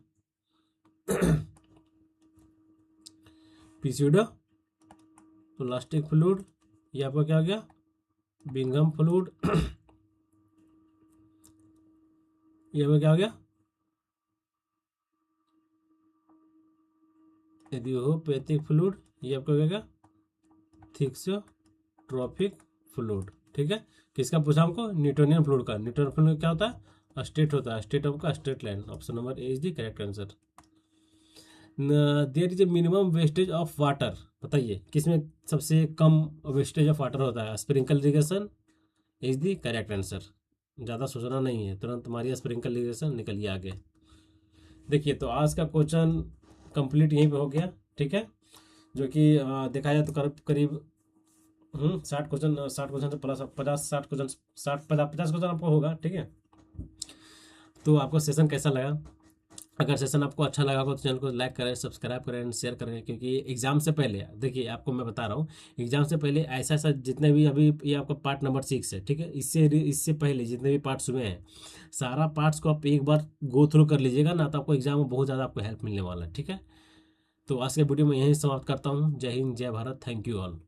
पिस्यूडो प्लास्टिक फ्लूइड, ये आपका क्या हो गया बिंगम फ्लूइड, ये आपका क्या हो गया इडियोपैथिक फ्लूइड, ये आपको कहेगा थिक्सोट्रोपिक फ्लूइड, ठीक है। किसका पूछा हमको? न्यूटोनियन फ्लूइड का। न्यूटोनियन फ्लूइड क्या होता है? स्टेट होता है, स्टेट आपका straight line. Option number A is the correct answer. There is a minimum wastage of water, बताइए किसमें सबसे कम वेस्टेज ऑफ वाटर होता है? Sprinkle irrigation is the correct answer. ज़्यादा सोचना नहीं है, तुरंत मारिए स्प्रिंकल इरिगेशन, निकलिए आगे। देखिए तो आज का क्वेश्चन कंप्लीट यहीं पे हो गया, ठीक है। जो कि देखा जाए तो करीब करीब 60 क्वेश्चन, 60 क्वेश्चन से प्लस 50-60 क्वेश्चन, 50 क्वेश्चन आपको होगा, ठीक है। तो आपको सेशन कैसा लगा? अगर सेशन आपको अच्छा लगा हो तो चैनल को लाइक करें, सब्सक्राइब करें एंड शेयर करें, क्योंकि एग्जाम से पहले देखिए आपको मैं बता रहा हूँ, एग्जाम से पहले ऐसा ऐसा जितने भी अभी ये आपका पार्ट नंबर 6 है, ठीक है। इससे पहले जितने भी पार्ट्स हुए हैं, सारा पार्ट्स को आप एक बार गो थ्रू कर लीजिएगा ना, तो आपको एग्जाम में बहुत ज़्यादा आपको हेल्प मिलने वाला है, ठीक है। तो आज के वीडियो में यहीं समाप्त करता हूँ। जय हिंद, जय भारत, थैंक यू ऑल।